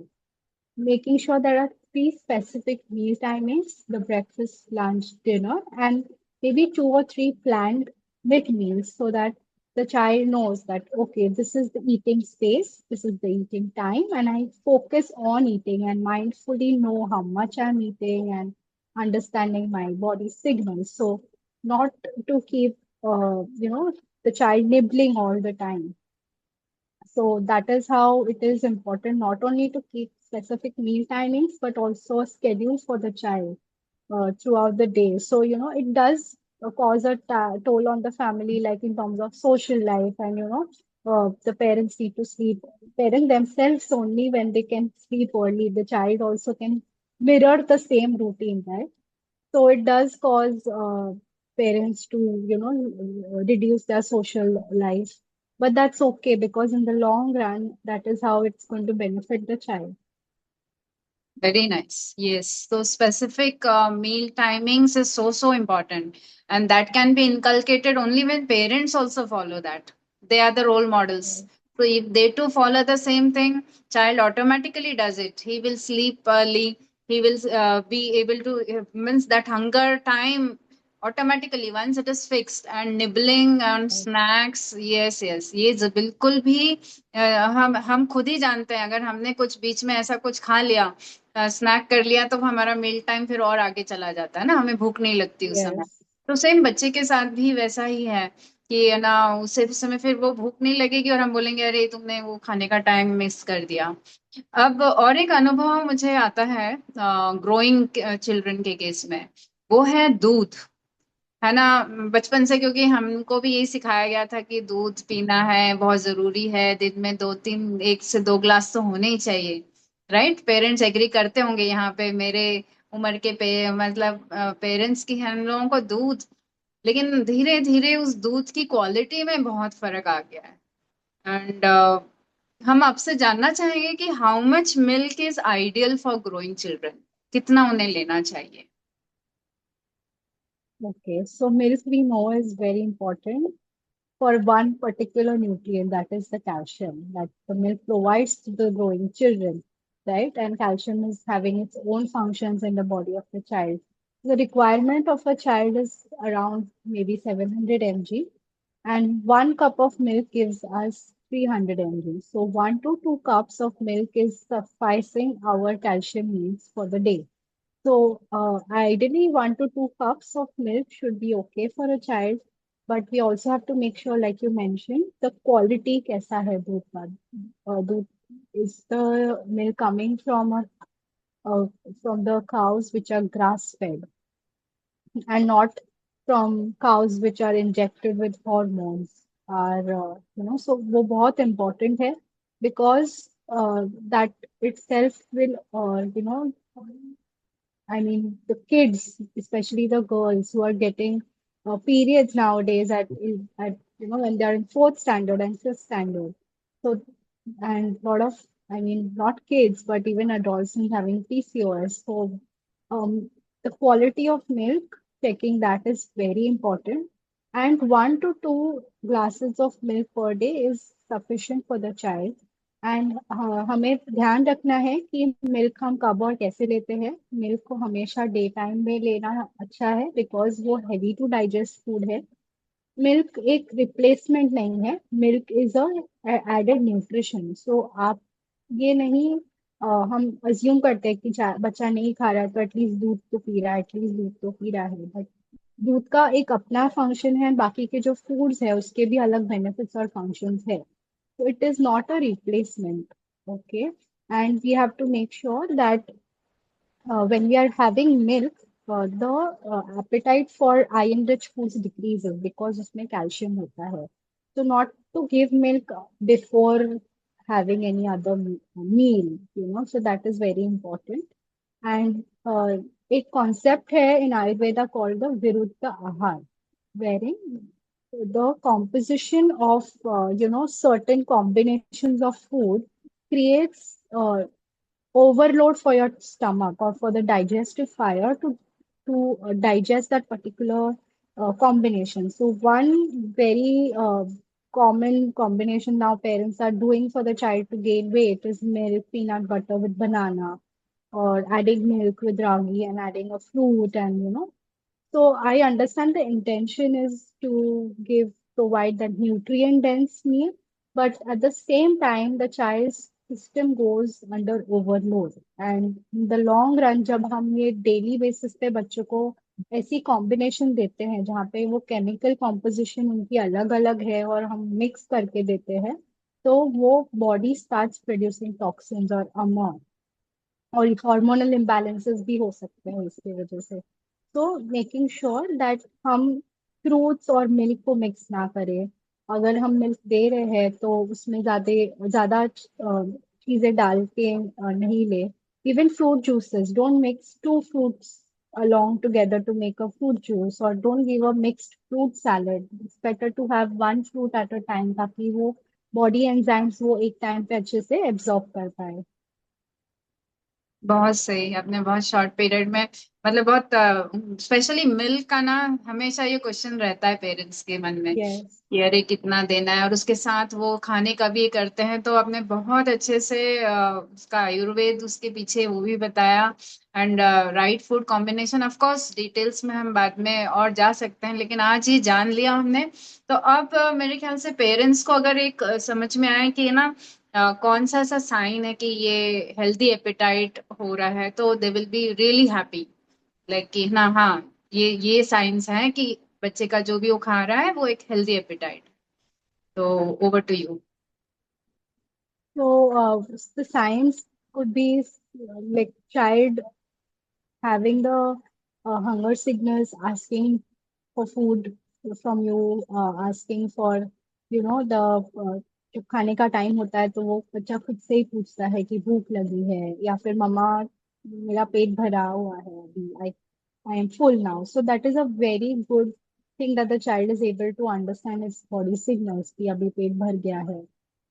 making sure there are three specific meal timings, the breakfast, lunch, dinner, and maybe two or three planned mid meals so that the child knows that, okay, this is the eating space, this is the eating time, and I focus on eating and mindfully know how much I'm eating and understanding my body signals. So, not to keep, the child nibbling all the time. So that is how it is important not only to keep specific meal timings, but also schedules for the child throughout the day. So, it does cause a toll on the family, like in terms of social life, and, the parents need to sleep, parents themselves only when they can sleep early, the child also can mirror the same routine, right? So it does cause parents to, reduce their social life. But that's okay because in the long run, that is how it's going to benefit the child. Very nice. Yes. So specific meal timings is so important, and that can be inculcated only when parents also follow that. They are the role models. So if they too follow the same thing, child automatically does it. He will sleep early. He will be able to means that hunger time automatically once it is fixed, and nibbling on snacks. Yes, yes, ये बिल्कुल भी हम खुद ही जानते हैं, अगर हमने कुछ बीच में ऐसा कुछ खा लिया, स्नैक कर लिया, तो हमारा मील टाइम फिर और आगे चला जाता है ना, हमें भूख नहीं लगती उस समय। Yes, तो सेम बच्चे के साथ भी वैसा ही है कि है ना, उसे उस समय फिर वो भूख नहीं लगेगी और हम बोलेंगे अरे तुमने वो खाने का टाइम मिस कर दिया। अब और एक अनुभव मुझे आता है ग्रोइंग चिल्ड्रन के केस में, वो है दूध, है ना। बचपन से क्योंकि हमको भी यही सिखाया गया था कि दूध पीना है, बहुत जरूरी है, दिन में दो तीन, 1 से 2 ग्लास तो होने ही चाहिए। राइट, पेरेंट्स एग्री करते होंगे यहाँ पे, मेरे उम्र के मतलब पेरेंट्स की हम लोगों को दूध, लेकिन धीरे धीरे उस दूध की क्वालिटी में बहुत फर्क आ गया है। एंड हम आपसे जानना चाहेंगे कि how much milk is ideal for growing children, कितना उन्हें लेना चाहिए। okay. So milk we know is very important for one particular nutrient, that is the calcium that the milk provides to the growing children, right? And calcium is having its own functions in the body of the child. The requirement of a child is around maybe 700 mg, and 1 cup of milk gives us 300 mg. So 1 to 2 cups of milk is sufficing our calcium needs for the day. So, ideally, 1 to 2 cups of milk should be okay for a child, but we also have to make sure, like you mentioned, the quality कैसा है दूध का. दूध is the milk coming uh, from the cows which are grass fed and not from cows which are injected with hormones. So वो बहुत important है because that itself will, I mean, the kids, especially the girls who are getting periods nowadays at when they are in fourth standard and fifth standard. So, and a lot of, I mean, not kids, but even adolescents having PCOS. So, um, the quality of milk, checking that is very important. And 1 to 2 glasses of milk per day is sufficient for the child. And हमें ध्यान रखना है कि milk हम कब और कैसे लेते हैं। मिल्क को हमेशा डे टाइम में लेना अच्छा है बिकॉज वो हैवी टू डाइजेस्ट फूड है। मिल्क एक रिप्लेसमेंट नहीं है, milk is a added nutrition. So आप ये नहीं, हम अज्यूम करते हैं कि बच्चा नहीं खा रहा है तो एटलीस्ट दूध तो पी रहा है, एटलीस्ट दूध तो पी रहा है, बट दूध का एक अपना फंक्शन है, बाकी के जो फूड्स है उसके भी अलग बेनिफिट्स और फंक्शंस है। So it is not a replacement. Okay. And we have to make sure that when we are having milk, the appetite for iron-rich foods decreases because उसमें calcium होता है. So not to give milk before having any other meal, so that is very important. And एक concept है in Ayurveda called the Viruddha Ahar, wherein the composition of certain combinations of food creates overload for your stomach or for the digestive fire to digest that particular combination. So one very common combination now parents are doing for the child to gain weight is milk peanut butter with banana, or adding milk with ragi and adding a fruit, and so I understand the intention is to give provide that nutrient dense meal, but at the same time the child's system goes under overload. And in the long run जब हम ये daily basis पे बच्चों को ऐसी combination देते हैं जहाँ पे वो केमिकल कॉम्पोजिशन उनकी अलग अलग है और हम मिक्स करके देते हैं, तो वो बॉडी स्टार्ट्स प्रोड्यूसिंग टॉक्सिन्स और अमोन, और हार्मोनल इम्बैलेंसेस भी हो सकते हैं इसकी वजह से। तो मेकिंग श्योर दैट हम फ्रूट्स और मिल्क को मिक्स ना करें। अगर हम मिल्क दे रहे हैं तो उसमें ज्यादा ज्यादा चीजें डाल के नहीं ले। Even fruit juices, don't mix two fruits along together to make a fruit juice, or don't give a mixed fruit salad. It's better to have one fruit at a time ताकि वो बॉडी एंजाइम्स वो एक time पे अच्छे से absorb कर पाए। बहुत सही। आपने बहुत शॉर्ट पीरियड में, मतलब बहुत स्पेशली मिल्क का ना, हमेशा ये क्वेश्चन रहता है पेरेंट्स के मन में यस। कि अरे कितना देना है, और उसके साथ वो खाने का भी करते हैं। तो आपने बहुत अच्छे से उसका आयुर्वेद उसके पीछे वो भी बताया, and right food combination. Of course details में हम बाद में और जा सकते हैं, लेकिन आज ही जान लिया हमने। तो अब मेरे ख्याल से पेरेंट्स को अगर एक समझ में आए कि ना कौन सा ऐसा साइन है कि ये हेल्दी एपेटाइट हो रहा है, तो they will be really happy, like कि ना, हाँ, ये साइंस हैं कि बच्चे का जो भी वो खा रहा है वो एक हेल्दी एपेटाइट। तो over to you. So, the science could be like child having the hunger signals, asking for food from you, asking for, the जब खाने का टाइम होता है तो वो बच्चा खुद से ही पूछता है कि भूख लगी है, या फिर मम्मा मेरा पेट भरा हुआ है अभी, I am full now. So that is a very good thing that the child is able to understand its body signals कि अभी पेट भर गया है।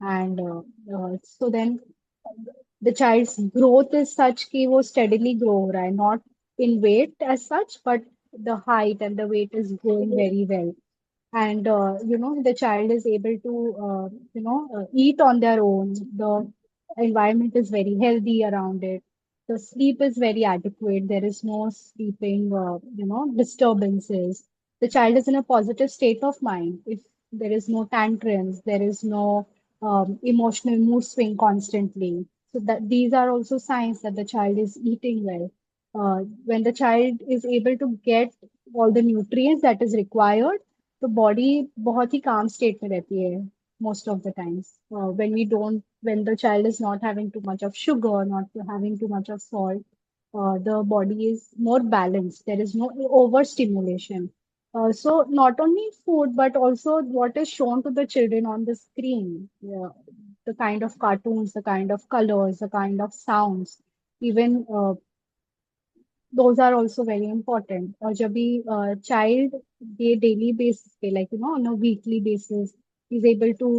And so then the child's growth is such कि वो steadily grow हो रहा है, not in weight as such, but the height and the weight is growing very well. And the child is able to eat on their own. The environment is very healthy around it. The sleep is very adequate. There is no sleeping disturbances. The child is in a positive state of mind. If there is no tantrums, there is no emotional mood swing constantly. So that these are also signs that the child is eating well. When the child is able to get all the nutrients that is required, तो body बहुत ही काम state में रहती है most of the times. When the child is not having too much of sugar, not having too much of salt, the body is more balanced. There is no overstimulation. So not only food, but also what is shown to the children on the screen, yeah, the kind of cartoons, the kind of colors, the kind of sounds, even those are also very important. और जब भी child ये daily basis पे, like on a weekly basis, is able to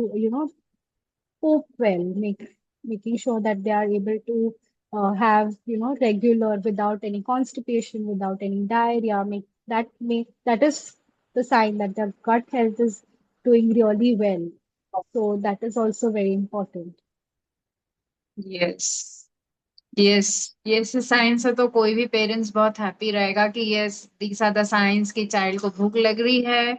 cope well, making sure that they are able to have regular, without any constipation, without any diarrhea, that is the sign that their gut health is doing really well. So that is also very important. Yes, yes, yes, science है तो कोई भी parents बहुत happy रहेगा कि yes, these are the science कि child को भूख लग रही है,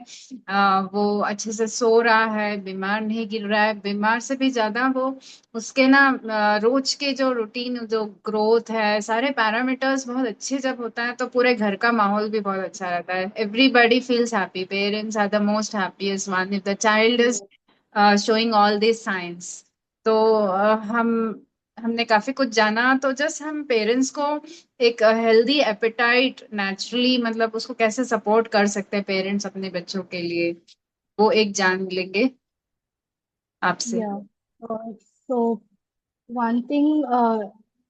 वो अच्छे से सो रहा है, बीमार नहीं गिर रहा है। बीमार से भी ज्यादा वो उसके ना रोज के जो रूटीन, जो ग्रोथ है, सारे पैरामीटर्स बहुत अच्छे जब होता है तो पूरे घर का माहौल भी बहुत अच्छा रहता है। Everybody feels happy, parents are the most happiest one if the child is showing all this science. तो हमने काफी कुछ जाना। तो जस्ट हम पेरेंट्स को एक हेल्दी एपेटाइट नेचुरली, मतलब उसको कैसे सपोर्ट कर सकते हैं पेरेंट्स अपने बच्चों के लिए, वो एक जान लेंगे आपसे। Yeah. So one thing,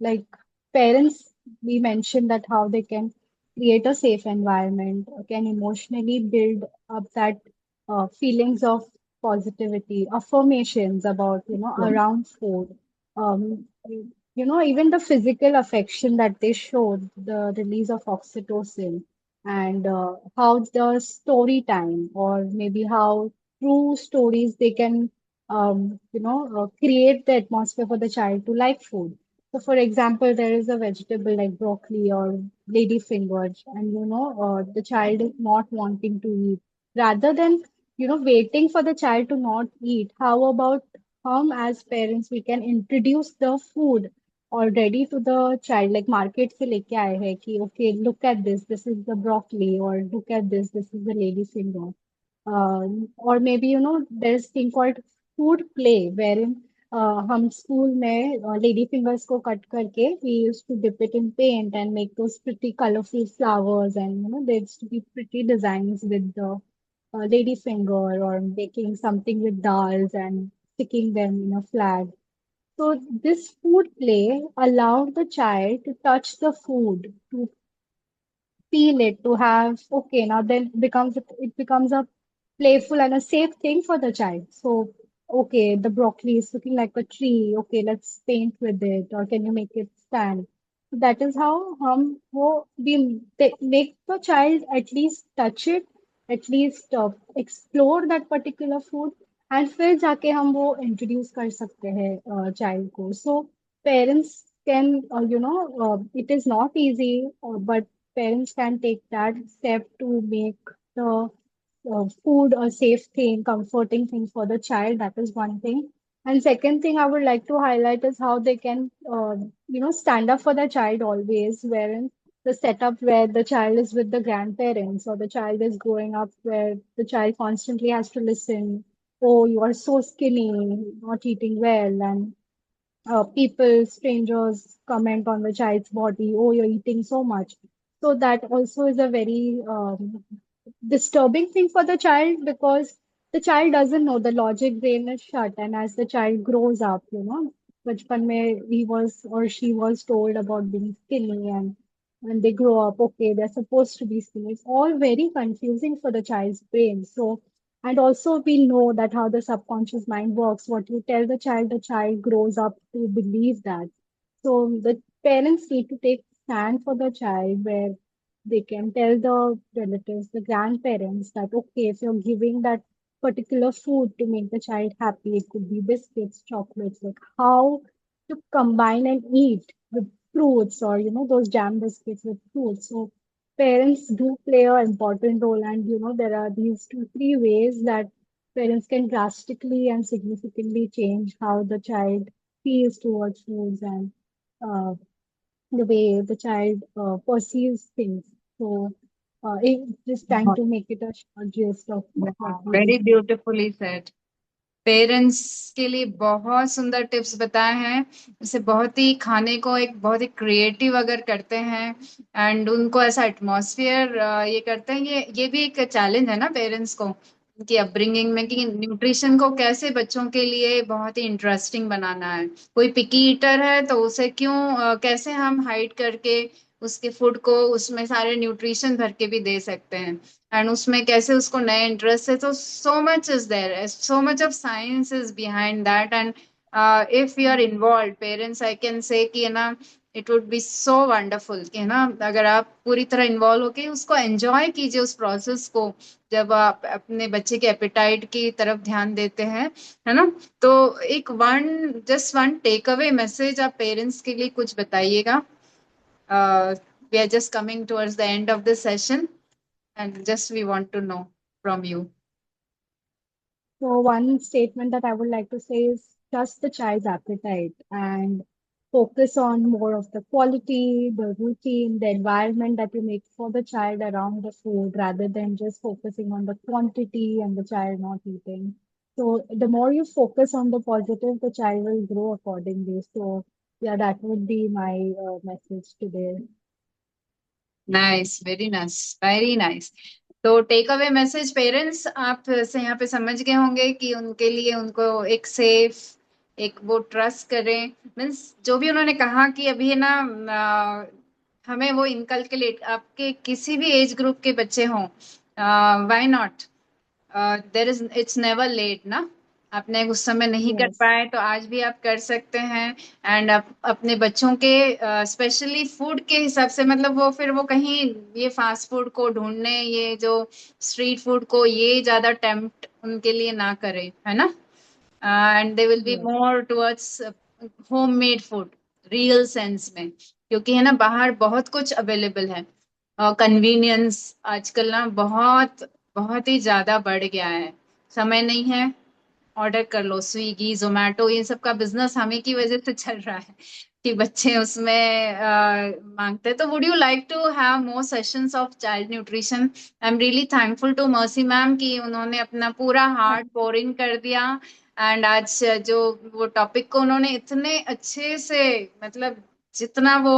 like parents, we mentioned that how they can create a safe environment, can emotionally build up that feelings of positivity, affirmations about, around food. Even the physical affection that they show, the release of oxytocin, and how the story time, or maybe how true stories they can create the atmosphere for the child to like food. So, for example, there is a vegetable like broccoli or lady fingers, and the child is not wanting to eat. Rather than waiting for the child to not eat. How about as parents we can introduce the food already to the child, like market से लेके आए हैं कि okay, look at this is the broccoli, or look at this is the lady finger. Or maybe there's thing called food play, wherein हम school में lady fingers को cut करके we used to dip it in paint and make those pretty colorful flowers, and there used to be pretty designs with the lady finger, or making something with dolls and sticking them in a flag. So this food play allowed the child to touch the food, to feel it, to have, okay, now then it becomes a playful and a safe thing for the child. So, okay, the broccoli is looking like a tree. Okay, let's paint with it, or can you make it stand? That is how we make the child at least touch it, at least explore that particular food, and फिर जाके हम वो introduce कर सकते हैं child को. So parents can, it is not easy, but parents can take that step to make the food a safe thing, comforting thing for the child. That is one thing. And second thing I would like to highlight is how they can, stand up for the child always, wherein the setup where the child is with the grandparents, or the child is growing up where the child constantly has to listen, oh, you are so skinny, not eating well, and people, strangers comment on the child's body, oh, you're eating so much. So that also is a very disturbing thing for the child, because the child doesn't know, the logic brain is shut. And as the child grows up, bachpan mein he was or she was told about being skinny, and when they grow up, okay, they're supposed to be skinny. It's all very confusing for the child's brain. So, and also, we know that how the subconscious mind works. What you tell the child grows up to believe that. So the parents need to take stand for the child, where they can tell the relatives, the grandparents, that okay, if you're giving that particular food to make the child happy, it could be biscuits, chocolates, like how to combine and eat with fruits, or those jam biscuits with fruits. So parents do play an important role, and there are these two, three ways that parents can drastically and significantly change how the child feels towards foods, and uh, the way the child perceives things. So, just trying to make it a short gist of what we very discussed. Beautifully said. Parents के लिए बहुत सुंदर tips बताए हैं. जैसे बहुत ही खाने को एक बहुत ही क्रिएटिव अगर करते हैं एंड उनको ऐसा एटमॉस्फेयर ये करते हैं, ये भी एक चैलेंज है ना पेरेंट्स को, कि अपब्रिंगिंग में, कि न्यूट्रिशन को कैसे बच्चों के लिए बहुत ही इंटरेस्टिंग बनाना है. कोई पिकी ईटर है तो उसे क्यों कैसे हम हाइड करके उसके फूड को उसमें सारे न्यूट्रिशन भर के भी दे सकते हैं, एंड उसमें कैसे उसको नए इंटरेस्ट है. तो so much is there, so much of science is behind that. And if you are involve parents, I can say कि है ना, it would be so wonderful कि है ना, अगर आप पूरी तरह इन्वॉल्व होके उसको एंजॉय कीजिए उस प्रोसेस को, जब आप अपने बच्चे के एपिटाइट की तरफ ध्यान देते हैं, है ना. तो एक just one take away message आप पेरेंट्स के लिए कुछ बताइएगा. We are just coming towards the end of the session, and just we want to know from you. So, one statement that I would like to say is trust the child's appetite, and focus on more of the quality, the routine, the environment that you make for the child around the food, rather than just focusing on the quantity and the child not eating. So, the more you focus on the positive, the child will grow accordingly. So, yeah, that would be my message today. Nice, very nice, very nice. तो take away message parents आप से यहाँ पे समझ गए होंगे कि उनके लिए उनको एक सेफ, एक वो ट्रस्ट करें. मीन्स जो भी उन्होंने कहा कि अभी है ना, हमें वो इनकलकेट, आपके किसी भी एज ग्रुप के बच्चे हों, why not, there is, it's never late ना. आपने उस समय नहीं कर Yes, पाए तो आज भी आप कर सकते हैं. एंड अपने बच्चों के स्पेशली फूड के हिसाब से, मतलब वो फिर वो कहीं ये फास्ट फूड को ढूंढने, ये जो स्ट्रीट फूड को ये ज्यादा टेम्प्ट उनके लिए ना करे, है ना. And they will be yes. More towards home made food, real sense में, क्योंकि है ना बाहर बहुत कुछ अवेलेबल है. कन्वीनियंस आजकल ना बहुत बहुत ही ज्यादा बढ़ गया है. समय नहीं है, ऑर्डर कर लो। स्विगी जोमेटो ये सब का बिजनेस हमें की वजह से चल रहा है कि बच्चे उसमें मांगते हैं। तो would you like to have more sessions of child nutrition? I am really thankful to Mercy ma'am कि उन्होंने अपना पूरा हार्ट पोरिंग कर दिया। एंड आज जो वो टॉपिक को उन्होंने इतने अच्छे से, मतलब जितना वो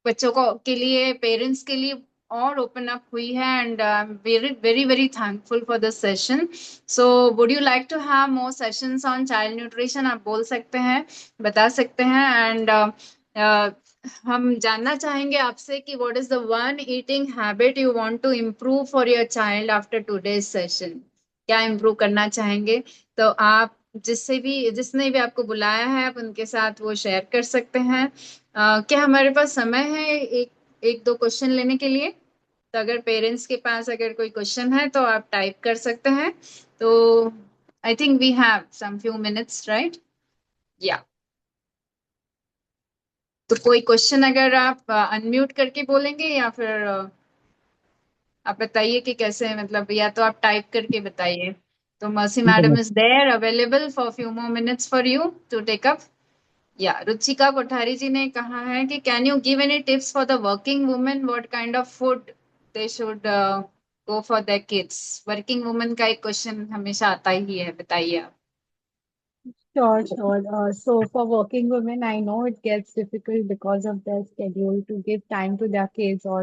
बच्चों को के लिए, पेरेंट्स के लिए और ओपन अप हुई है। And I am very very very thankful for this session. So would you like to have more sessions on child nutrition? आप बोल सकते हैं, बता सकते हैं। एंड हम जानना चाहेंगे आपसे कि what is the one eating habit you want to improve for your child after today's session? क्या इम्प्रूव करना चाहेंगे? तो आप जिसने भी आपको बुलाया है, आप उनके साथ वो शेयर कर सकते हैं। क्या हमारे पास समय है एक एक दो क्वेश्चन लेने के लिए? तो अगर पेरेंट्स के पास अगर कोई क्वेश्चन है तो आप टाइप कर सकते हैं। तो I think we have some few minutes, right? या तो कोई क्वेश्चन अगर आप अनम्यूट करके बोलेंगे, या फिर आप बताइए कि कैसे, मतलब या तो आप टाइप करके बताइए। तो Mercy madam is there available for few more minutes for you to take up. या रुचिका कोठारी जी ने कहा है कि can you give any tips for the working women, what kind of food they should go for their kids? Working women का एक question हमेशा आता ही है, बताइए आप। Sure, sure. So for working women, I know it gets difficult because of their schedule to give time to their kids, or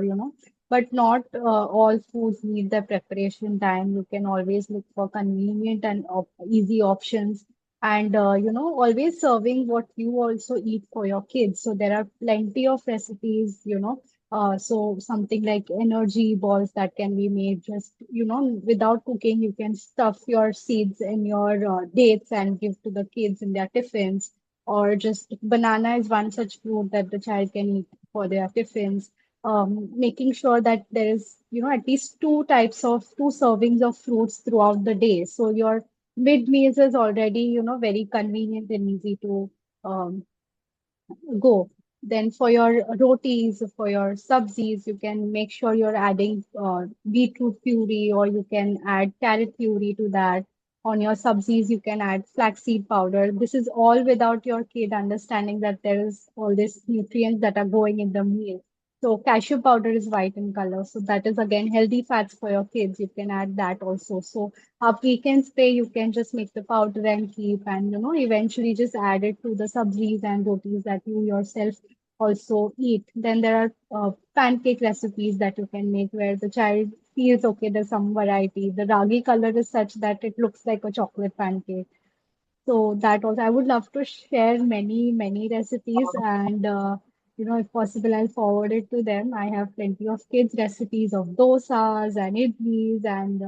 but not all foods need the preparation time. You can always look for convenient and easy options, and always serving what you also eat for your kids. So there are plenty of recipes, so something like energy balls that can be made just, without cooking. You can stuff your seeds in your dates and give to the kids in their tiffins. Or just banana is one such fruit that the child can eat for their tiffins. Making sure that there is, at least two servings of fruits throughout the day. So your mid meals is already, very convenient and easy to um, go. Then for your rotis, for your sabzis, you can make sure you're adding beetroot puree, or you can add carrot puree to that. On your sabzis, you can add flaxseed powder. This is all without your kid understanding that there is all these nutrients that are going in the meal. So cashew powder is white in color. So that is again healthy fats for your kids. You can add that also. So up weekends day, you can just make the powder and keep, and eventually just add it to the sabzis and rotis that you yourself also eat. Then there are pancake recipes that you can make where the child feels okay, there's some variety. The ragi color is such that it looks like a chocolate pancake. So that also, I would love to share many, many recipes, and if possible, I'll forward it to them. I have plenty of kids' recipes of dosas and idlis and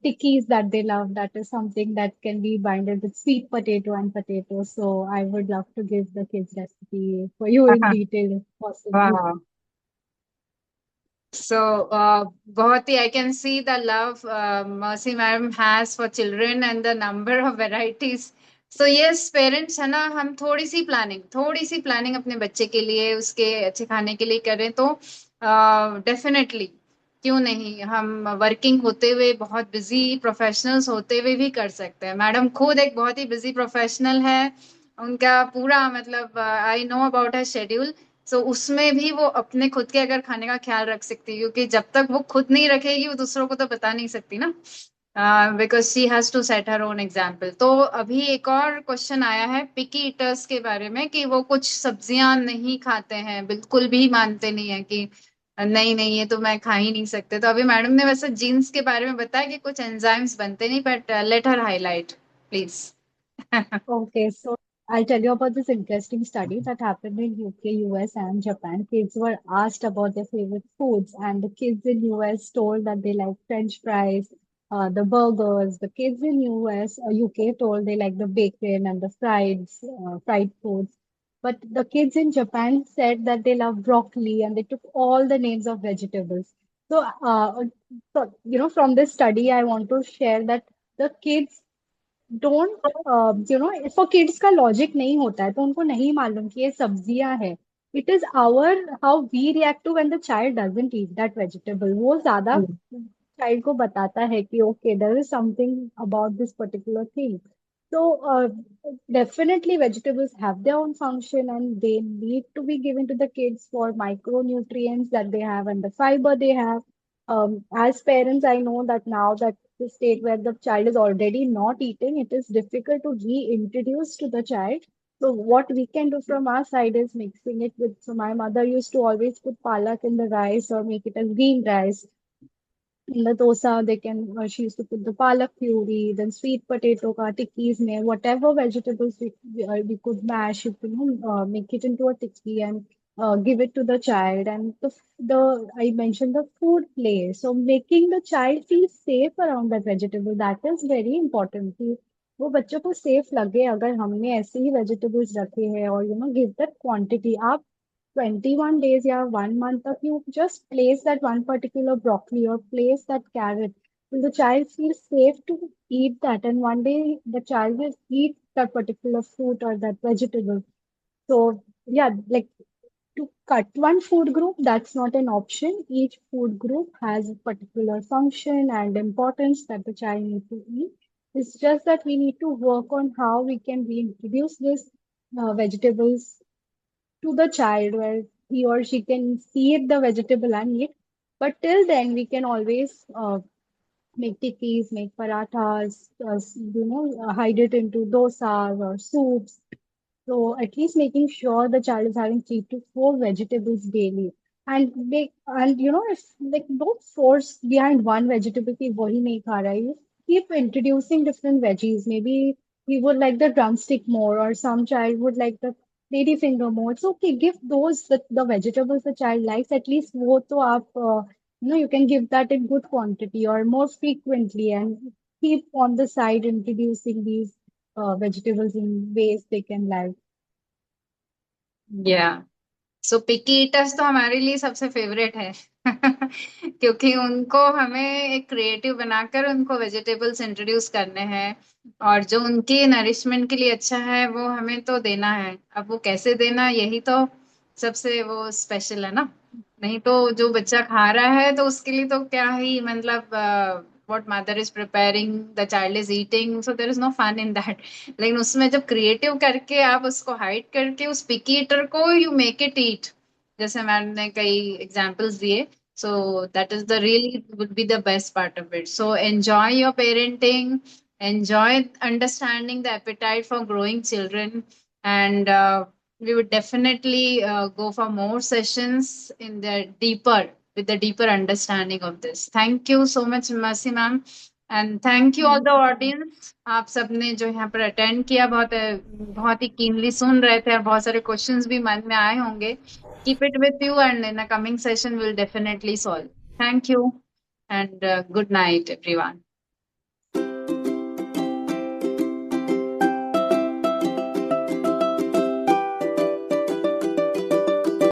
tikkis that they love. That is something that can be binded with sweet potato and potato. So I would love to give the kids' recipe for you in detail if possible. वाह! So, बहुत ही, I can see the love Mercy Madam has for children and the number of varieties. So yes, parents है ना, हम थोड़ी सी planning अपने बच्चे के लिए, उसके अच्छे खाने के लिए करें तो डेफिनेटली, क्यों नहीं, हम वर्किंग होते हुए, बहुत बिजी प्रोफेशनल्स होते हुए भी कर सकते हैं। मैडम खुद एक बहुत ही बिजी प्रोफेशनल है। उनका पूरा, मतलब I know about her schedule. So उसमें भी वो अपने खुद के अगर खाने का ख्याल रख सकती है, क्योंकि जब तक वो खुद नहीं रखेगी वो दूसरों को तो बता नहीं सकती ना। Because she has to set her own example. तो अभी एक और क्वेश्चन आया है पिकी ईटर्स के बारे में, कि वो कुछ सब्जियां नहीं खाते हैं, बिल्कुल भी मानते नहीं है कि नहीं नहीं ये तो मैं खा ही नहीं सकते। तो अभी मैडम ने वैसे जीन्स के बारे में बताया कि कुछ एंजाइम्स बनते नहीं, but let her highlight please. Okay, so I'll tell you about this interesting study that happened in UK, US, and Japan. Kids were asked about their favorite foods, and the kids in US told that they like French fries, the burgers. The kids in UK told they like the bacon and the fried foods. But the kids in Japan said that they love broccoli, and they took all the names of vegetables. So, from this study, I want to share that the kids don't for kids का logic नहीं होता है, तो उनको नहीं मालूम कि ये सब्जियां है। It is our how we react to when the child doesn't eat that vegetable. वो ज्यादा child को बताता है कि okay, there is something about this particular thing. So definitely vegetables have their own function and they need to be given to the kids for micronutrients that they have and the fiber they have. As parents, I know that now that the state where the child is already not eating, it is difficult to reintroduce to the child. So what we can do from our side is mixing it with. So my mother used to always put palak in the rice or make it as green rice. In the dosa, they can, she used to put the palak puree, then sweet potato ka tikkis mein, whatever vegetables we could mash, make it into a tikki and give it to the child. And I mentioned the food play. So making the child feel safe around that vegetable, that is very important. कि वो बच्चों को safe लगे अगर हमने ऐसे ही vegetables रखे हैं और गिव दैट क्वांटिटी आप 21 days, yeah, 1 month of you just place that one particular broccoli or place that carrot. Will the child feel safe to eat that? And one day the child will eat that particular fruit or that vegetable. So, yeah, like to cut one food group, that's not an option. Each food group has a particular function and importance that the child needs to eat. It's just that we need to work on how we can reintroduce these vegetables to the child where he or she can see the vegetable and eat. But till then, we can always make tikkis, make parathas, hide it into dosas or soups. So at least making sure the child is having 3 to 4 vegetables daily. And if like don't force behind one vegetable ki wahi nahi kha raha hai. You keep introducing different veggies. Maybe he would like the drumstick more, or some child would like the lady finger more. It's okay. Give those the vegetables the child likes. At least wo to aap, you can give that in good quantity or more frequently and keep on the side introducing these vegetables in ways they can like. या सो पिकी eaters तो हमारे लिए सबसे favourite है क्योंकि उनको हमें एक क्रिएटिव बनाकर उनको वेजिटेबल्स इंट्रोड्यूस करने हैं और जो उनके नरिशमेंट के लिए अच्छा है वो हमें तो देना है। अब वो कैसे देना, यही तो सबसे वो स्पेशल है ना। नहीं तो जो बच्चा खा रहा है तो उसके लिए तो क्या ही मतलब what mother is preparing the child is eating, so there is no fun in that. लेकिन उसमें जब क्रिएटिव करके आप उसको हाइड करके उस पिकी ईटर को यू मेक इट ईट, जैसे मैम ने कई एग्जांपल्स दिए, so that is the really would be the best part of it. So enjoy your parenting, enjoy understanding the appetite for growing children, and we would definitely go for more sessions in the deeper with the deeper understanding of this. Thank you so much, Mercy ma'am, and thank you all Thank the you. audience. आप सबने जो यहाँ पर attend किया, बहुत बहुत ही keenly सुन रहे थे और बहुत सारे क्वेश्चंस भी मन में आए होंगे। Keep it with you, and in a coming session we'll definitely solve. Thank you, and good night everyone.